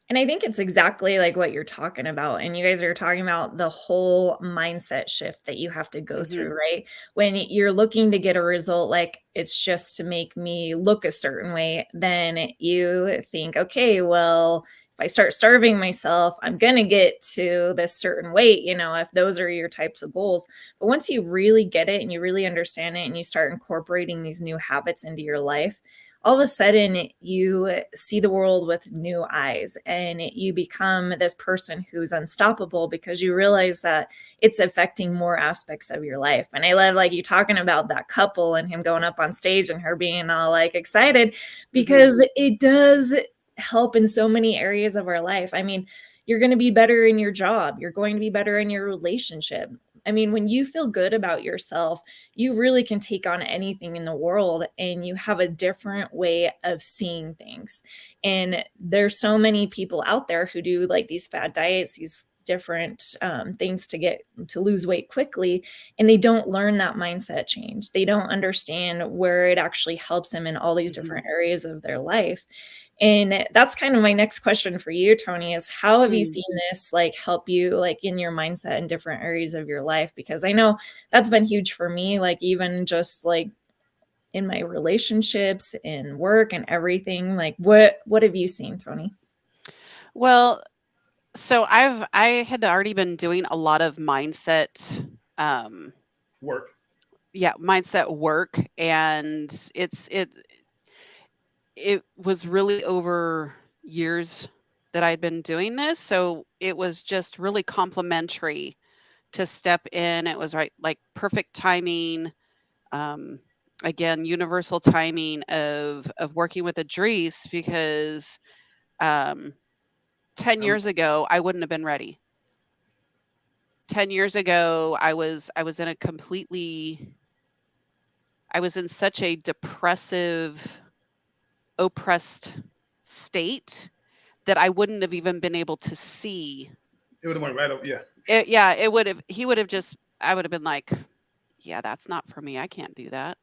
And I think it's exactly like what you're talking about. And you guys are talking about the whole mindset shift that you have to go through, right? When you're looking to get a result, like it's just to make me look a certain way, then you think, okay, well, if I start starving myself, I'm going to get to this certain weight, if those are your types of goals. But once you really get it and you really understand it and you start incorporating these new habits into your life, all of a sudden you see the world with new eyes and you become this person who's unstoppable because you realize that it's affecting more aspects of your life. And I love like you talking about that couple and him going up on stage and her being all like excited, because it does help in so many areas of our life. I mean, you're going to be better in your job. You're going to be better in your relationship. I mean, when you feel good about yourself, you really can take on anything in the world and you have a different way of seeing things. And there's so many people out there who do like these fad diets, these different things to lose weight quickly. And they don't learn that mindset change. They don't understand where it actually helps them in all these different areas of their life. And that's kind of my next question for you, Toni, is how have you seen this like help you like in your mindset in different areas of your life? Because I know that's been huge for me, like even just like in my relationships and work and everything. Like what have you seen, Toni? Well, so I had already been doing a lot of mindset work. Yeah, mindset work, and it was really over years that I'd been doing this. So it was just really complimentary to step in. It was right, like perfect timing. Um, Again, universal timing of working with Idris, because 10 years ago, I wouldn't have been ready. 10 years ago, I was in a completely, I was in such a depressive, oppressed state that I wouldn't have even been able to see. It would have went right over. Yeah. Yeah, it would have, he would have just, I would have been like, yeah, that's not for me. I can't do that.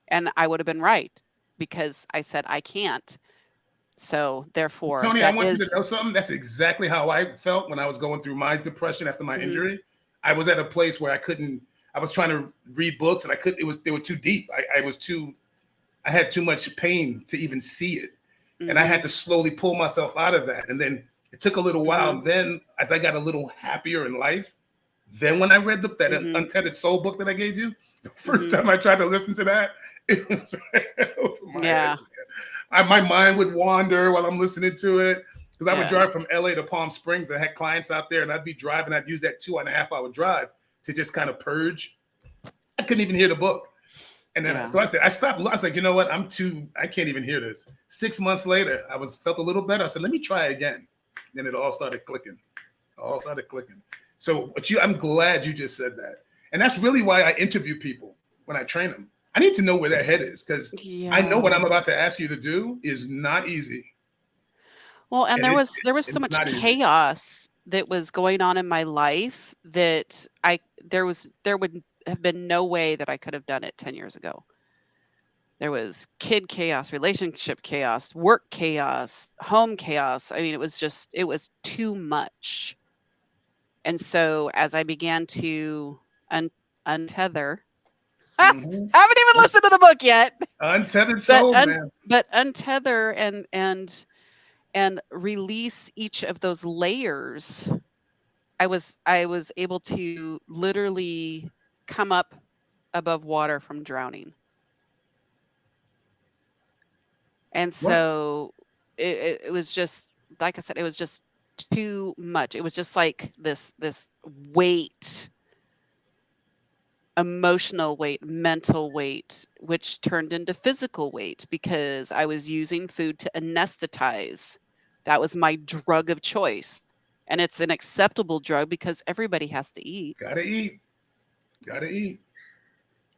And I would have been right, because I said I can't. So therefore, Toni, I that want you is, to know something. That's exactly how I felt when I was going through my depression after my injury. I was at a place where I was trying to read books and I couldn't, they were too deep. I had too much pain to even see it. And I had to slowly pull myself out of that. And then it took a little while. And then as I got a little happier in life, then when I read that Untethered Soul book that I gave you, the first time I tried to listen to that, it was right over my head. My mind would wander while I'm listening to it, because I would drive from LA to Palm Springs. I had clients out there, and I'd be driving. I'd use that 2.5-hour drive to just kind of purge. I couldn't even hear the book. And then so I said, I stopped. I was like, you know what? I can't even hear this. 6 months later, felt a little better. I said, let me try again. Then it all started clicking. So I'm glad you just said that. And that's really why I interview people when I train them. I need to know where their head is, because I know what I'm about to ask you to do is not easy. Well, and there was so much chaos that was going on in my life that there would have been no way that I could have done it 10 years ago. There was kid chaos, relationship chaos, work chaos, home chaos. I mean, it was too much. And so as I began to untether, haven't even listened to the book yet. Untethered Soul, man. But untether and release each of those layers. I was able to literally come up above water from drowning. And so it was just, like I said, it was just too much. It was just like this weight, emotional weight, mental weight, which turned into physical weight, because I was using food to anesthetize. That was my drug of choice. And it's an acceptable drug because everybody has to eat. Gotta eat.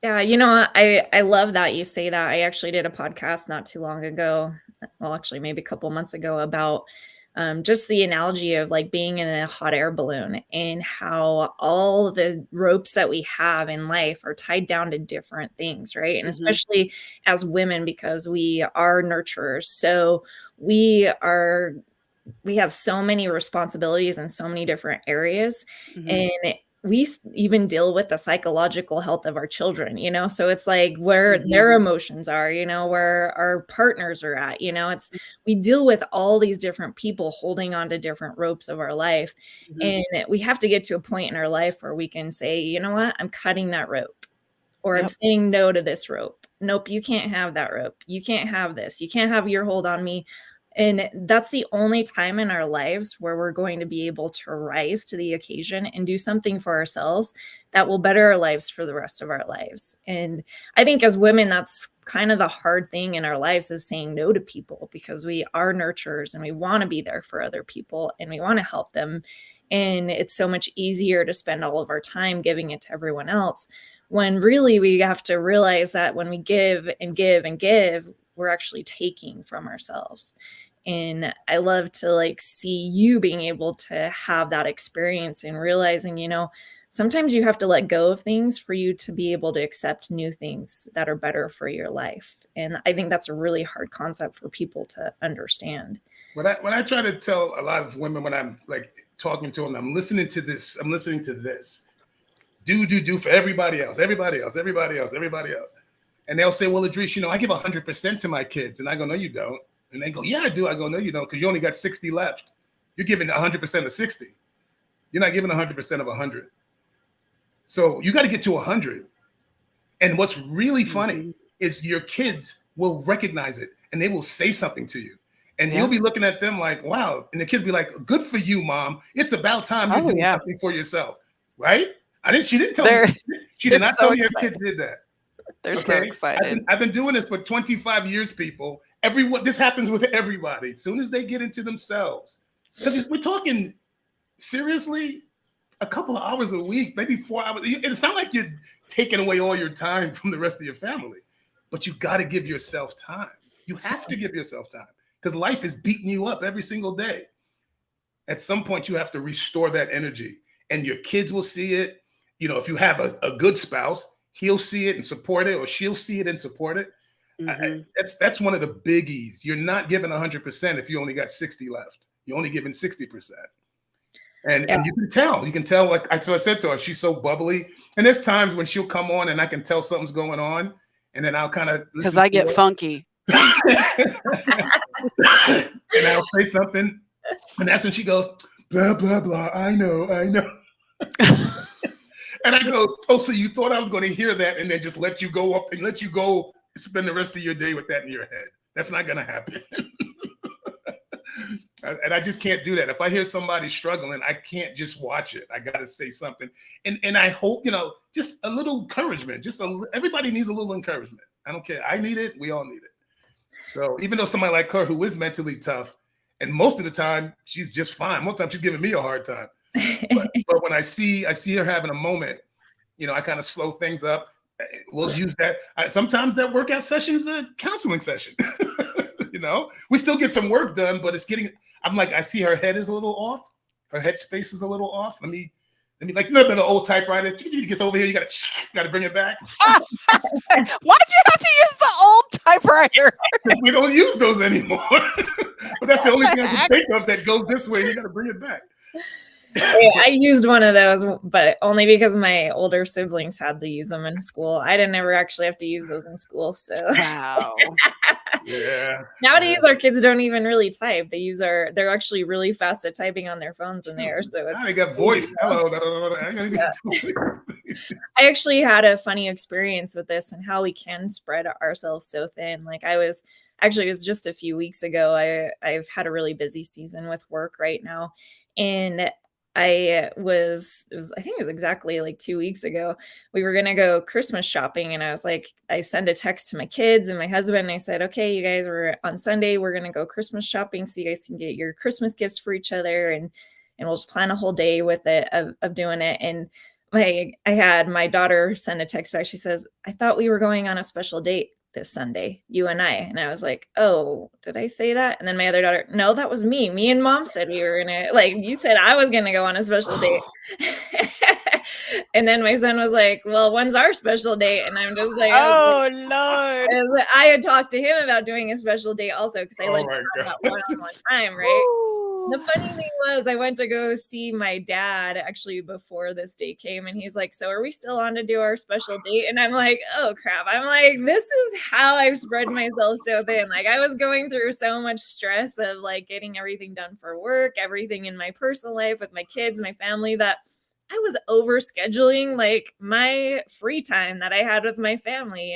Yeah, I love that you say that. I actually did a podcast not too long ago, well, actually maybe a couple months ago, about just the analogy of like being in a hot air balloon, and how all the ropes that we have in life are tied down to different things, right? And especially as women, because we are nurturers. So we have so many responsibilities in so many different areas. And we even deal with the psychological health of our children, so it's like where their emotions are, where our partners are at, we deal with all these different people holding on to different ropes of our life. And we have to get to a point in our life where we can say, you know what, I'm cutting that rope, or I'm saying no to this rope. Nope, you can't have that rope. You can't have this. You can't have your hold on me. And that's the only time in our lives where we're going to be able to rise to the occasion and do something for ourselves that will better our lives for the rest of our lives. And I think as women, that's kind of the hard thing in our lives, is saying no to people, because we are nurturers and we want to be there for other people and we want to help them. And it's so much easier to spend all of our time giving it to everyone else, when really we have to realize that when we give and give and give, we're actually taking from ourselves. And I love to see you being able to have that experience and realizing, sometimes you have to let go of things for you to be able to accept new things that are better for your life. And I think that's a really hard concept for people to understand. When I try to tell a lot of women, when I'm talking to them, I'm listening to this. Do for everybody else. And they'll say, well, Idris, I give 100% to my kids. And I go, no, you don't. And they go, yeah, I do. I go, no, you don't, because you only got 60 left. You're giving 100% of 60. You're not giving 100% of 100. So you got to get to 100. And what's really funny is your kids will recognize it. and they will say something to you. And Yeah. you'll be looking at them like, wow. And the kids be like, good for you, Mom. It's about time you're doing something for yourself. Right? She didn't tell me. She did not tell me her kids did that. They're so excited. I've been doing this for 25 years, people. This happens with everybody. As soon as they get into themselves, because we're talking seriously, a couple of hours a week, maybe 4 hours. It's not like you're taking away all your time from the rest of your family, but you got to give yourself time. You have to give yourself time because life is beating you up every single day. At some point, you have to restore that energy, and your kids will see it. You know, if you have a good spouse, he'll see it and support it, or she'll see it and support it. Mm-hmm. That's one of the biggies. You're not giving 100% if you only got 60 left. You're only giving 60%. And you can tell, like I said to her, she's so bubbly. And there's times when she'll come on and I can tell something's going on. And then I'll kind of listen. Because I get funky. And I'll say something. And that's when she goes, blah, blah, blah. I know. And I go, oh, so you thought I was going to hear that and then just let you go up and let you go spend the rest of your day with that in your head. That's not going to happen. And I just can't do that. If I hear somebody struggling, I can't just watch it. I got to say something. And I hope, just a little encouragement. Everybody needs a little encouragement. I don't care. I need it. We all need it. So even though somebody like her who is mentally tough, and most of the time she's just fine. Most of the time she's giving me a hard time. But when I see her having a moment, I kind of slow things up. We'll use that. Sometimes that workout session is a counseling session. We still get some work done, but I see her head is a little off. Her head space is a little off. Let me like, the old typewriter gets over here. You gotta bring it back. Why'd you have to use the old typewriter? We don't use those anymore. But that's the only thing I can think of that goes this way. You gotta bring it back. I used one of those, but only because my older siblings had to use them in school. I didn't ever actually have to use those in school. So wow. Yeah. Nowadays, our kids don't even really type. They're actually really fast at typing on their phones in there. So they got voice. Hello. I actually had a funny experience with this and how we can spread ourselves so thin. Like it was just a few weeks ago. I've had a really busy season with work right now. And I think it was exactly like 2 weeks ago. We were going to go Christmas shopping. And I was like, I sent a text to my kids and my husband. And I said, okay, you guys on Sunday, we're going to go Christmas shopping so you guys can get your Christmas gifts for each other. And we'll just plan a whole day with it of doing it. And I had my daughter send a text back. She says, I thought we were going on a special date this Sunday, you and I. And I was like, oh, did I say that? And then my other daughter, no, that was me. Me and Mom said we were gonna, you said I was gonna go on a special date. And then my son was like, well, when's our special date? And I'm just like, oh Lord. I had talked to him about doing a special date also because I like that one-on-one time, right? The funny thing was I went to go see my dad actually before this date came, and he's like, so are we still on to do our special date? And I'm like, oh crap. I'm like, this is how I've spread myself so thin. Like I was going through so much stress of like getting everything done for work, everything in my personal life with my kids, my family, that I was over scheduling like my free time that I had with my family,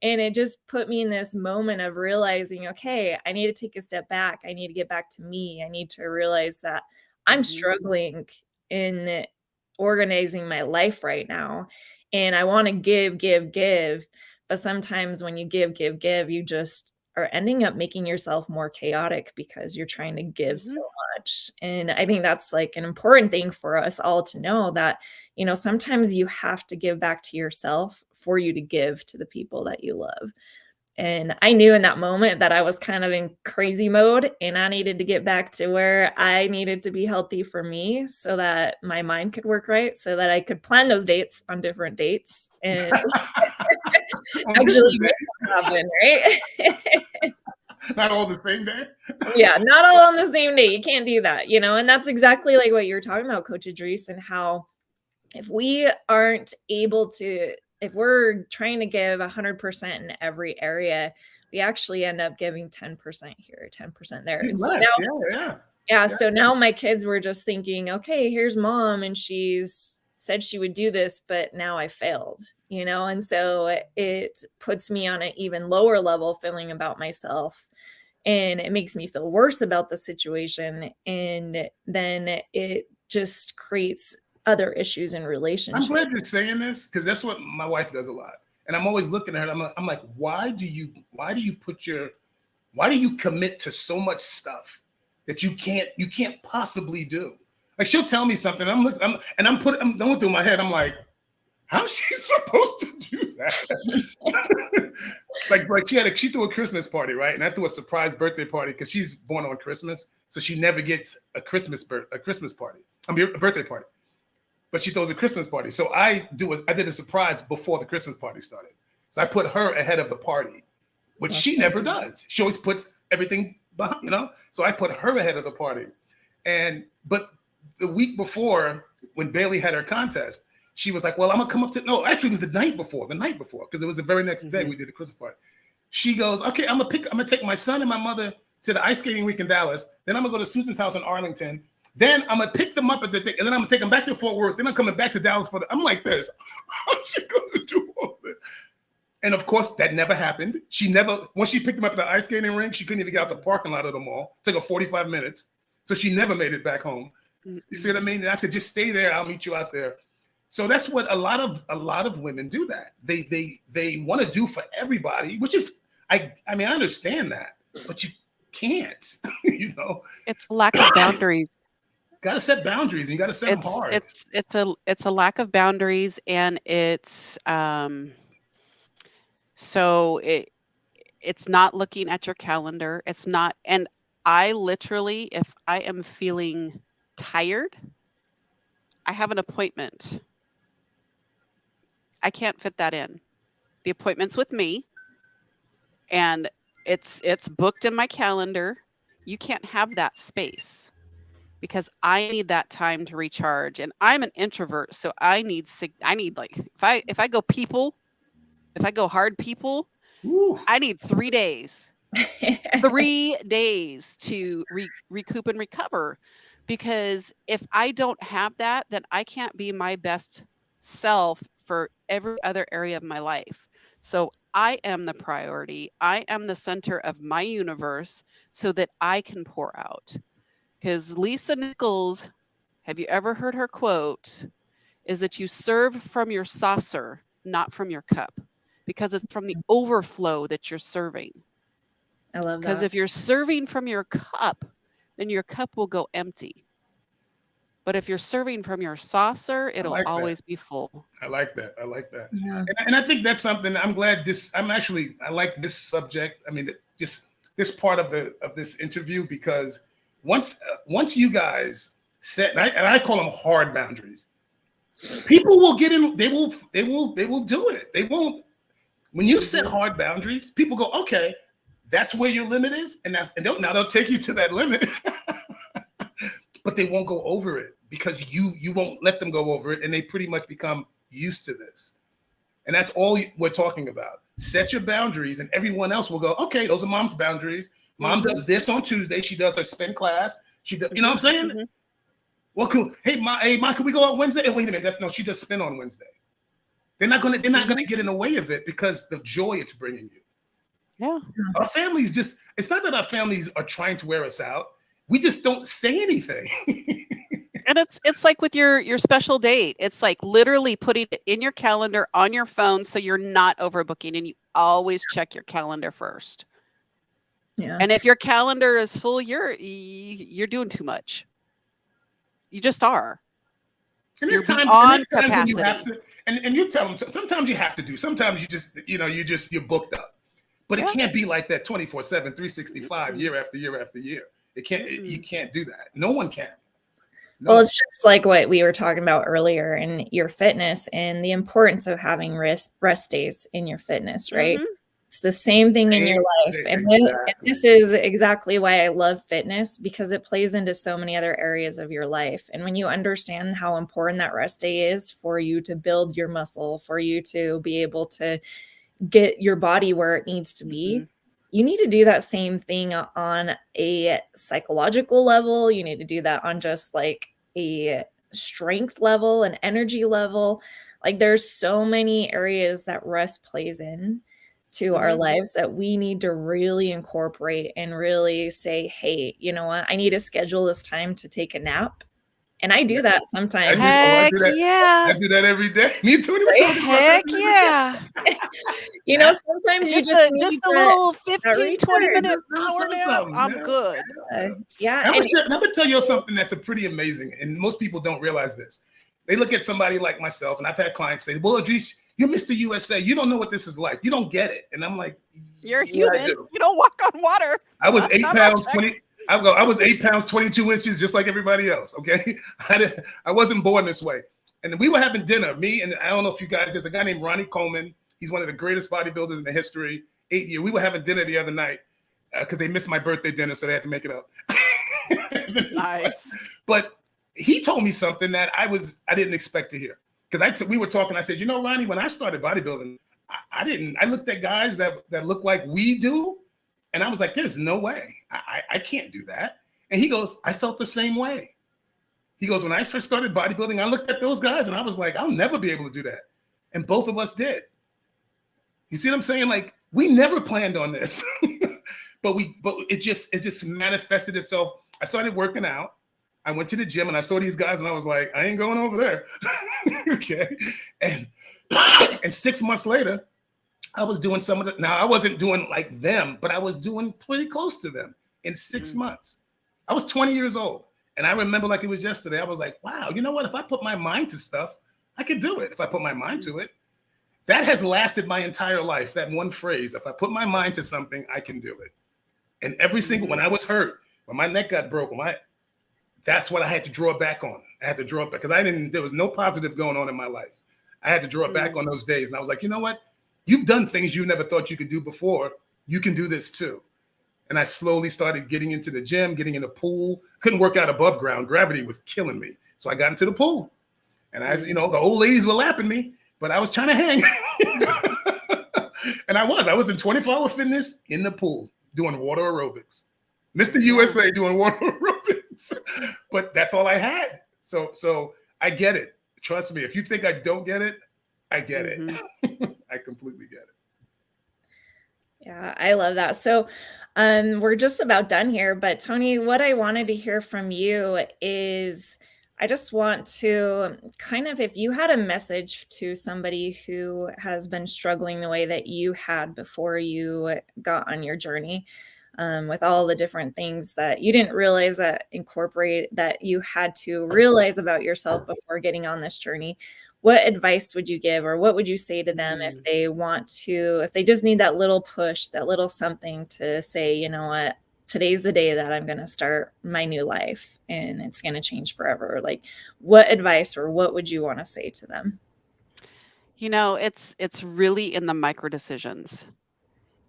and it just put me in this moment of realizing, okay, I need to take a step back. I need to get back to me. I need to realize that I'm struggling in organizing my life right now. And I want to give. But sometimes when you give, you just are ending up making yourself more chaotic because you're trying to give so much. And I think that's like an important thing for us all to know that, sometimes you have to give back to yourself for you to give to the people that you love. And I knew in that moment that I was kind of in crazy mode and I needed to get back to where I needed to be healthy for me so that my mind could work right, so that I could plan those dates on different dates and actually make it happen, right? Not all the same day. Yeah, not all on the same day. You can't do that, and that's exactly like what you're talking about, Coach Idris, and how if we aren't able to, if we're trying to give 100% in every area, we actually end up giving 10% here, 10% there. And so now, so now my kids were just thinking, okay, here's Mom and she's said she would do this, but now I failed, you know? And so it puts me on an even lower level feeling about myself, and it makes me feel worse about the situation. And then it just creates other issues in I'm relationships. glad you're saying this, because that's what my wife does a lot. And I'm always looking at her. I'm like, why do you commit to so much stuff that you can't possibly do? Like, she'll tell me something. I'm going through my head. I'm like, how's she supposed to do that? like she threw a Christmas party, right? And I threw a surprise birthday party because she's born on Christmas, so she never gets a Christmas party. I mean, a birthday party. But she throws a Christmas party. So I did a surprise before the Christmas party started. So I put her ahead of the party, which she never does. She always puts everything behind, you know? So I put her ahead of the party. But the week before, when Bailey had her contest, she was like, well, I'm gonna come up to, no, actually it was the night before, because it was the very next day we did the Christmas party. She goes, okay, I'm gonna take my son and my mother to the ice skating rink in Dallas. Then I'm gonna go to Susan's house in Arlington. Then I'm gonna pick them up at the thing, and then I'm gonna take them back to Fort Worth. Then I'm coming back to Dallas I'm like this. How's she gonna do all this? And of course, that never happened. Once she picked them up at the ice skating rink, she couldn't even get out the parking lot of the mall. It took her 45 minutes. So she never made it back home. You see what I mean? And I said, just stay there. I'll meet you out there. So that's what a lot of women do that. They want to do for everybody, which is, I mean, I understand that, but you can't, you know? It's lack of boundaries. Got to set boundaries, and you got to set them hard. It's a lack of boundaries, and it's so it's not looking at your calendar. It's not, and I literally, if I am feeling tired, I have an appointment. I can't fit that in. The appointment's with me, and it's booked in my calendar. You can't have that space, because I need that time to recharge, and I'm an introvert, so I need like, if I go hard people, Ooh. I need 3 days. 3 days to recoup and recover, because if I don't have that, then I can't be my best self for every other area of my life. So I am the priority. I am the center of my universe, so that I can pour out. Because Lisa Nichols, have you ever heard her quote, is that you serve from your saucer, not from your cup, because it's from the overflow that you're serving. I love that. Because if you're serving from your cup, then your cup will go empty. But if you're serving from your saucer, it'll always be full. I like that. Yeah. And I think that's something I'm glad I like this subject. I mean, just this part of this interview, because once you guys set, and I call them hard boundaries, people will get in, they will do it. They won't, when you set hard boundaries, people go, okay, that's where your limit is. And now they'll take you to that limit, but they won't go over it, because you won't let them go over it. And they pretty much become used to this. And that's all we're talking about. Set your boundaries, and everyone else will go, okay, those are mom's boundaries. Mom does this on Tuesday. She does her spin class. She does, you know what I'm saying? Mm-hmm. Well, cool. Hey, Ma, can we go out Wednesday? Wait a minute. She does spin on Wednesday. They're not gonna get in the way of it, because the joy it's bringing you. Yeah. Our families it's not that our families are trying to wear us out. We just don't say anything. And it's like with your special date. It's like literally putting it in your calendar on your phone, so you're not overbooking, and you always check your calendar first. Yeah. And if your calendar is full, you're doing too much. You just are. And you're there's beyond times when you capacity. have to, and you tell them, sometimes you have to do. Sometimes you just, you're booked up. But it can't be like that 24/7, 365, year after year after year. It can't. You can't do that. No one can. Well, it's just like what we were talking about earlier in your fitness, and the importance of having rest days in your fitness, right? Mm-hmm. It's the same thing in your life. And this is exactly why I love fitness, because it plays into so many other areas of your life. And when you understand how important that rest day is for you to build your muscle, for you to be able to get your body where it needs to be, you need to do that same thing on a psychological level. You need to do that on just like a strength level and energy level. Like there's so many areas that rest plays in to our lives that we need to really incorporate and really say, hey, you know what? I need to schedule this time to take a nap. And I do that Yes. I sometimes. do. Oh, I Heck do that. yeah. I do that every day. Me and Tony were Right? talking about that Heck the other day. yeah. You know, sometimes you Just just a need just a that little That 15, 20 recharge, minute just a little power something, nap. something. I'm good. yeah. I'm And gonna tell you something that's a pretty amazing, and most people don't realize this. They look at somebody like myself, and I've had clients say, "Well, Idris, you're Mr. USA. You don't know what this is like. You don't get it." And I'm like, You're "Yeah, I human. do. You don't walk on water. I was Last 8 time I pounds checked. 20. I was 8 pounds 22 inches, just like everybody else. Okay, I wasn't born this way. And we were having dinner. Me and I don't know if you guys. There's a guy named Ronnie Coleman. He's one of the greatest bodybuilders in the history. 8 years. We were having dinner the other night because they missed my birthday dinner, so they had to make it up. Nice. But he told me something that I didn't expect to hear, because we were talking. I said, you know, Ronnie, when I started bodybuilding, I looked at guys that look like we do, and I was like, there's no way I can't do that. And he goes, I felt the same way. He goes, when I first started bodybuilding, I looked at those guys and I was like, I'll never be able to do that. And both of us did. You see what I'm saying? Like, we never planned on this, but it just manifested itself. I started working out. I went to the gym and I saw these guys and I was like, I ain't going over there. Okay. And 6 months later, I was doing now I wasn't doing like them, but I was doing pretty close to them in 6 months. I was 20 years old. And I remember like it was yesterday, I was like, wow, you know what? If I put my mind to stuff, I could do it. If I put my mind to it. That has lasted my entire life. That one phrase, if I put my mind to something, I can do it. And every single, when I was hurt, when my neck got broken, that's what I had to draw back on. I had to draw it back because there was no positive going on in my life. I had to draw it back on those days. And I was like, you know what? You've done things you never thought you could do before. You can do this too. And I slowly started getting into the gym, getting in the pool. Couldn't work out above ground. Gravity was killing me. So I got into the pool. And the old ladies were lapping me, but I was trying to hang. And I was in 24-hour fitness in the pool doing water aerobics. Mr. USA doing water aerobics. But that's all I had. So I get it. Trust me. If you think I don't get it, I get it. I completely get it. Yeah, I love that. So we're just about done here, but Toni, what I wanted to hear from you is I just want to kind of, if you had a message to somebody who has been struggling the way that you had before you got on your journey, with all the different things that you didn't realize that you had to realize about yourself before getting on this journey, what advice would you give, or what would you say to them if they just need that little push, that little something to say, you know what, today's the day that I'm going to start my new life and it's going to change forever? Like, what advice or what would you want to say to them? It's really in the micro decisions.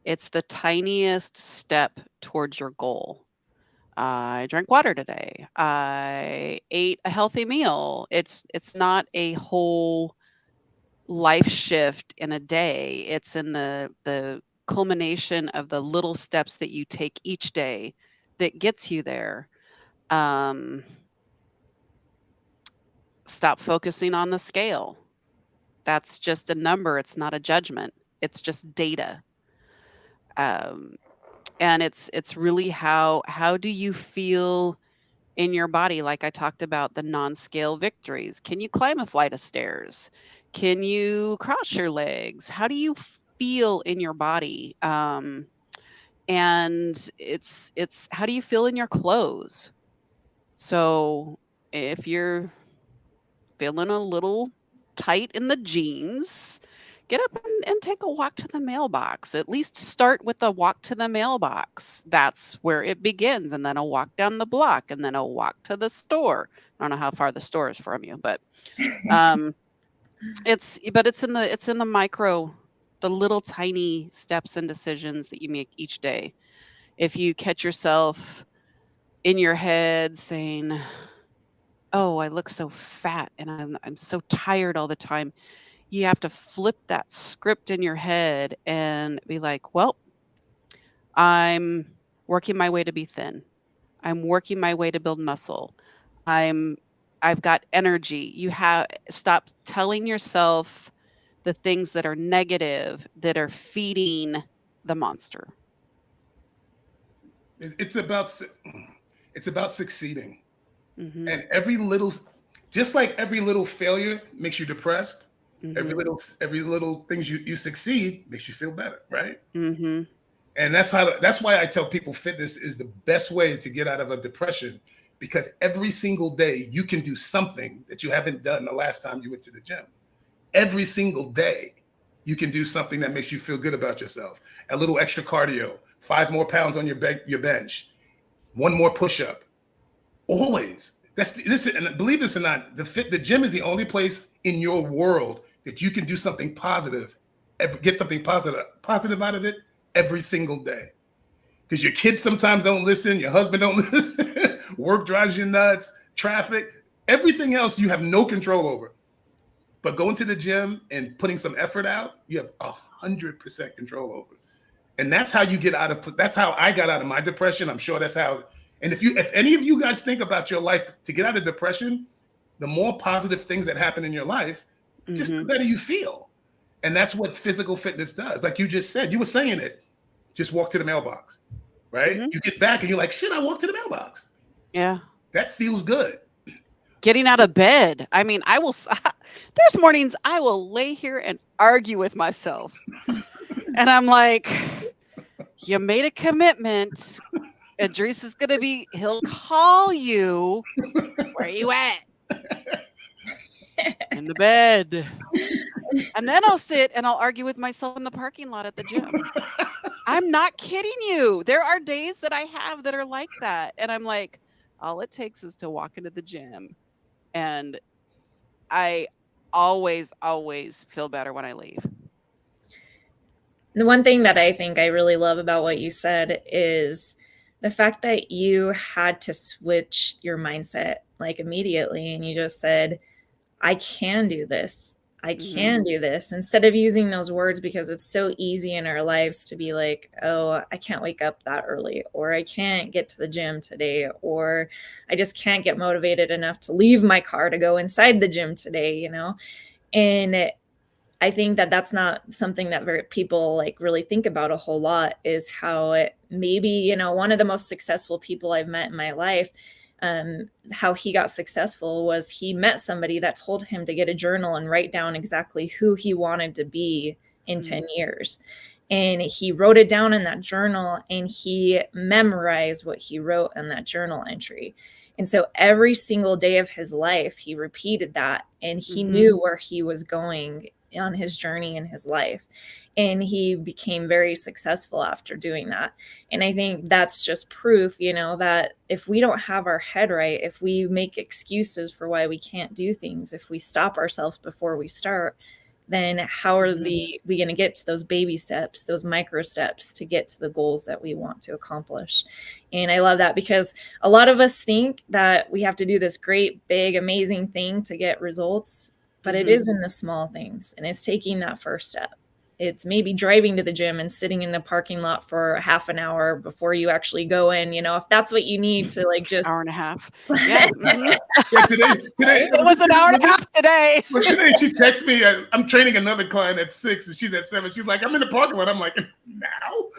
It's the tiniest step towards your goal. I drank water today. I ate a healthy meal. It's not a whole life shift in a day. It's in the culmination of the little steps that you take each day that gets you there. Stop focusing on the scale. That's just a number. It's not a judgment. It's just data. And it's really how do you feel in your body? Like I talked about the non-scale victories. Can you climb a flight of stairs? Can you cross your legs? How do you feel in your body? And it's how do you feel in your clothes? So if you're feeling a little tight in the jeans, get up and take a walk to the mailbox. At least start with a walk to the mailbox. That's where it begins. And then a walk down the block, and then a walk to the store. I don't know how far the store is from you, but it's in the micro, the little tiny steps and decisions that you make each day. If you catch yourself in your head saying, oh, I look so fat and I'm so tired all the time, you have to flip that script in your head and be like, well, I'm working my way to be thin. I'm working my way to build muscle. I I've got energy. You have stop telling yourself the things that are negative that are feeding the monster. It's about succeeding. Mhm. And just like every little failure makes you depressed, Mhm. every little things you succeed makes you feel better, right? Mhm. And that's why I tell people fitness is the best way to get out of a depression, because every single day you can do something that you haven't done the last time you went to the gym. Every single day you can do something that makes you feel good about yourself. A little extra cardio, 5 more pounds on your bench, one more push-up. Always. That's this, and believe this or not, the gym is the only place in your world that you can do something positive, get something positive out of it every single day. Because your kids sometimes don't listen, your husband don't listen, work drives you nuts, traffic, everything else you have no control over. But going to the gym and putting some effort out, you have 100% control over. And that's how you get out of. That's how I got out of my depression. I'm sure that's how. And if any of you guys think about your life to get out of depression, the more positive things that happen in your life, just the Mhm. better you feel. And that's what physical fitness does. Like you just said, you were saying it. Just walk to the mailbox, right? Mhm. You get back and you're like, shit, I walked to the mailbox. Yeah. That feels good. Getting out of bed. I mean, I will there's mornings I will lay here and argue with myself. And I'm like, you made a commitment. Idris is gonna be, he'll call you. Where you at? In the bed. And then I'll sit and I'll argue with myself in the parking lot at the gym. I'm not kidding you. There are days that I have that are like that. And I'm like, all it takes is to walk into the gym. And I always feel better when I leave. The one thing that I think I really love about what you said is the fact that you had to switch your mindset like immediately and you just said, I can do this. I Mhm. can do this, instead of using those words, because it's so easy in our lives to be like, oh, I can't wake up that early, or I can't get to the gym today, or I just can't get motivated enough to leave my car to go inside the gym today, you know? And I think that that's not something that people like really think about a whole lot, is how maybe, you know, one of the most successful people I've met in my life, how he got successful was he met somebody that told him to get a journal and write down exactly who he wanted to be in 10 years. And he wrote it down in that journal and he memorized what he wrote in that journal entry. And so every single day of his life, he repeated that and he knew where he was going on his journey in his life. And he became very successful after doing that. And I think that's just proof, you know, that if we don't have our head right, if we make excuses for why we can't do things, if we stop ourselves before we start, then how are we going to get to those baby steps, those micro steps to get to the goals that we want to accomplish? And I love that, because a lot of us think that we have to do this great, big, amazing thing to get results, but it is in the small things, and it's taking that first step. It's maybe driving to the gym and sitting in the parking lot for half an hour before you actually go in, you know, if that's what you need to like just Hour and a half. Yeah. Yeah, today, It was an hour and a half today. Well, today she texts me. I'm training another client at 6, and she's at 7. She's like, "I'm in the parking lot." I'm like, "Now?"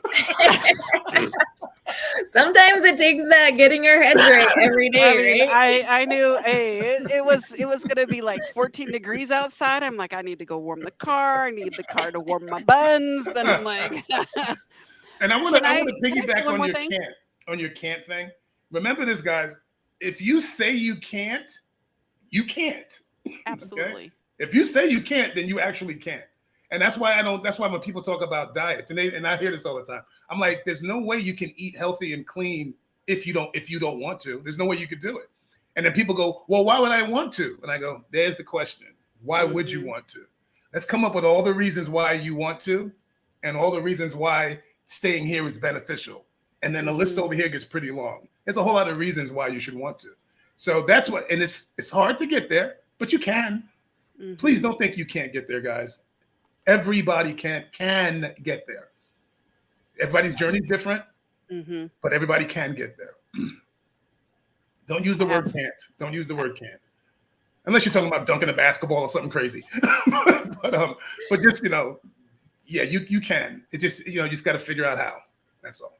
sometimes it takes that getting your head right every day, I mean, right? I knew, hey, it was gonna be like 14 degrees outside. I'm like, I need to go warm the car. I need the car to warm my buns. And I'm like, And I want can to I say piggyback one on more your thing? can't thing. Remember this, guys. If you say you can't, you can't. Okay. Absolutely. If you say you can't, then you actually can't. And that's why I don't. That's why when people talk about diets, and I hear this all the time, I'm like, there's no way you can eat healthy and clean if you don't want to. There's no way you could do it. And then people go, well, why would I want to? And I go, there's the question. Why would you want to? Let's come up with all the reasons why you want to, and all the reasons why staying here is beneficial. And then the list over here gets pretty long. There's a whole lot of reasons why you should want to. So that's what, and it's hard to get there, but you can. Please don't think you can't get there, guys. Everybody can get there. Everybody's journey is different, but everybody can get there. Don't use the I have word can't. Don't use the word can't. unless you're talking about dunking a basketball or something crazy. but just, yeah, you can. It just, you just got to figure out how. That's all.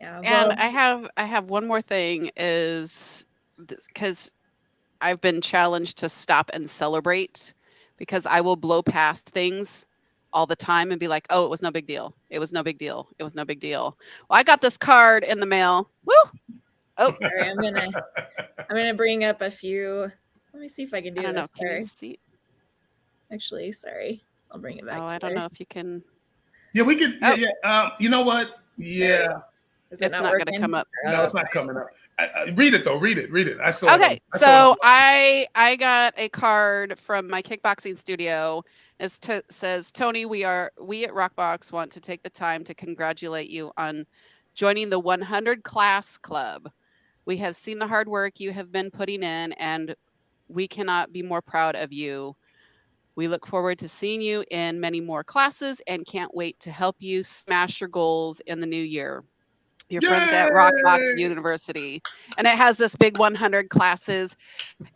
Yeah. And Well, I have one more thing is because I've been challenged to stop and celebrate, because I will blow past things all the time and be like, oh, it was no big deal. It was no big deal. It was no big deal. Well, I got this card in the mail. Woo! Oh, sorry, I'm gonna bring up a few. Let me see if I can do I don't know. this. Can you Sorry. see? Actually, sorry. I'll bring it back. Oh, I don't know if you can. Yeah, we could. Oh. Yeah. You know what? Yeah. Is it It's not working? going to come up. No, it's not coming up. Read it though. Read it. I saw. Okay, so I got a card from my kickboxing studio. It says, Toni, we at Rockbox want to take the time to congratulate you on joining the 100 class club. We have seen the hard work you have been putting in, and we cannot be more proud of you. We look forward to seeing you in many more classes and can't wait to help you smash your goals in the new year. Your friends at Rockbox University. And it has this big 100 classes.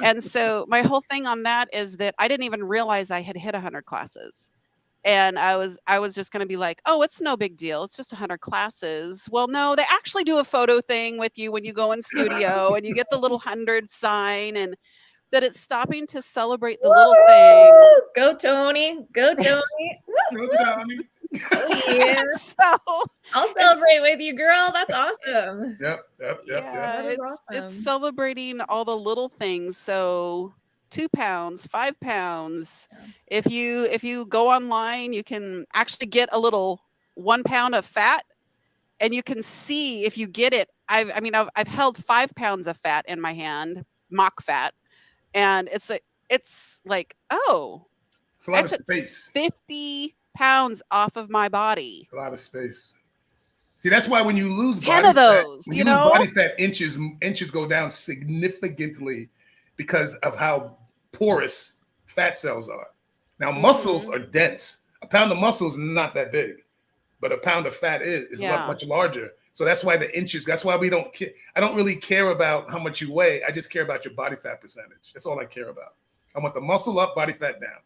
And so my whole thing on that is that I didn't even realize I had hit 100 classes. And I was just going to be like, oh, it's no big deal. It's just 100 classes. Well, no, they actually do a photo thing with you when you go in studio and you get the little 100 sign, and that it's stopping to celebrate the little things. Go, Toni. Go, Toni. Go, Toni. Oh, yeah. So I'll celebrate with you, girl. That's awesome. Yep. That is awesome. It's celebrating all the little things. So 2 pounds, 5 pounds. Yeah. If you go online, you can actually get a little 1 pound of fat, and you can see if you get it. I've held 5 pounds of fat in my hand, mock fat, and it's like, oh, it's a lot of space. 50 pounds off of my body. It's a lot of space. See, that's why when you lose 10 of those, lose body fat, inches go down significantly because of how porous fat cells are. Now, muscles are dense. A pound of muscle is not that big, but a pound of fat is much larger. So that's why the inches. That's why we don't. I don't really care about how much you weigh. I just care about your body fat percentage. That's all I care about. I want the muscle up, body fat down.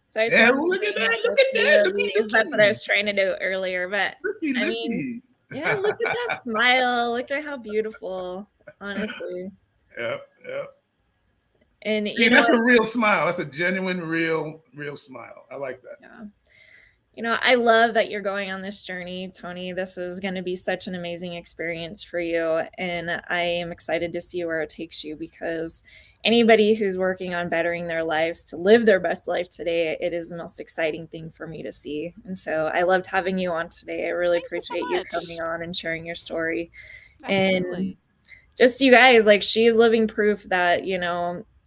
So look at that. That's what I was trying to do earlier, but I mean, yeah, look at that smile. Look at how beautiful, honestly. Yep. And that's a real smile. That's a genuine, real smile. I like that. Yeah. I love that you're going on this journey, Toni. This is going to be such an amazing experience for you. And I am excited to see where it takes you, because anybody who's working on bettering their lives to live their best life today, it is the most exciting thing for me to see. And so I loved having you on today. I really appreciate you coming on and sharing your story. Absolutely. And just you guys, like, she is living proof that,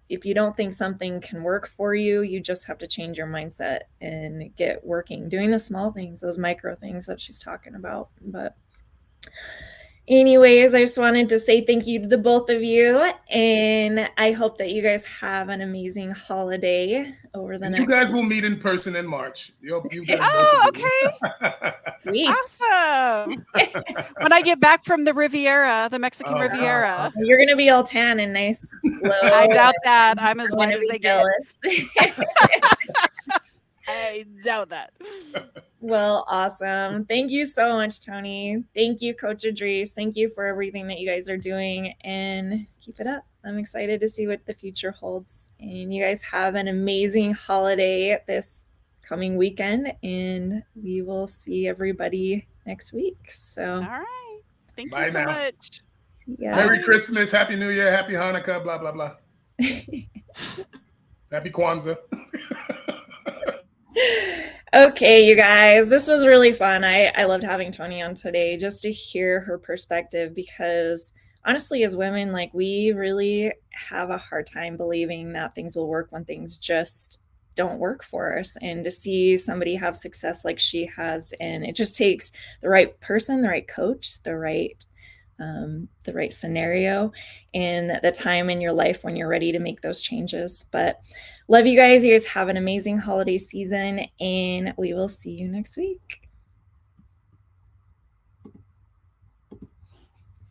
if you don't think something can work for you, you just have to change your mindset and get working, doing the small things, those micro things that she's talking about. But anyways, I just wanted to say thank you to the both of you, and I hope that you guys have an amazing holiday over the next. You guys will meet in person in March. You guys okay. Sweet. Awesome. When I get back from the Riviera, the Mexican Riviera. Wow. You're going to be all tan and nice. I doubt that. I'm as white as they get. I doubt that. Well, awesome. Thank you so much, Toni. Thank you, Coach Idris. Thank you for everything that you guys are doing, and keep it up. I'm excited to see what the future holds. And you guys have an amazing holiday this coming weekend, and we will see everybody next week. So, all right. Thank you so much. Merry Christmas, Happy New Year, Happy Hanukkah, blah, blah, blah. Happy Kwanzaa. Okay, you guys, this was really fun. I loved having Toni on today just to hear her perspective, because honestly, as women, like, we really have a hard time believing that things will work when things just don't work for us. And to see somebody have success like she has, and it just takes the right person, the right coach, the right scenario, and the time in your life when you're ready to make those changes. But love you guys. You guys have an amazing holiday season, and we will see you next week.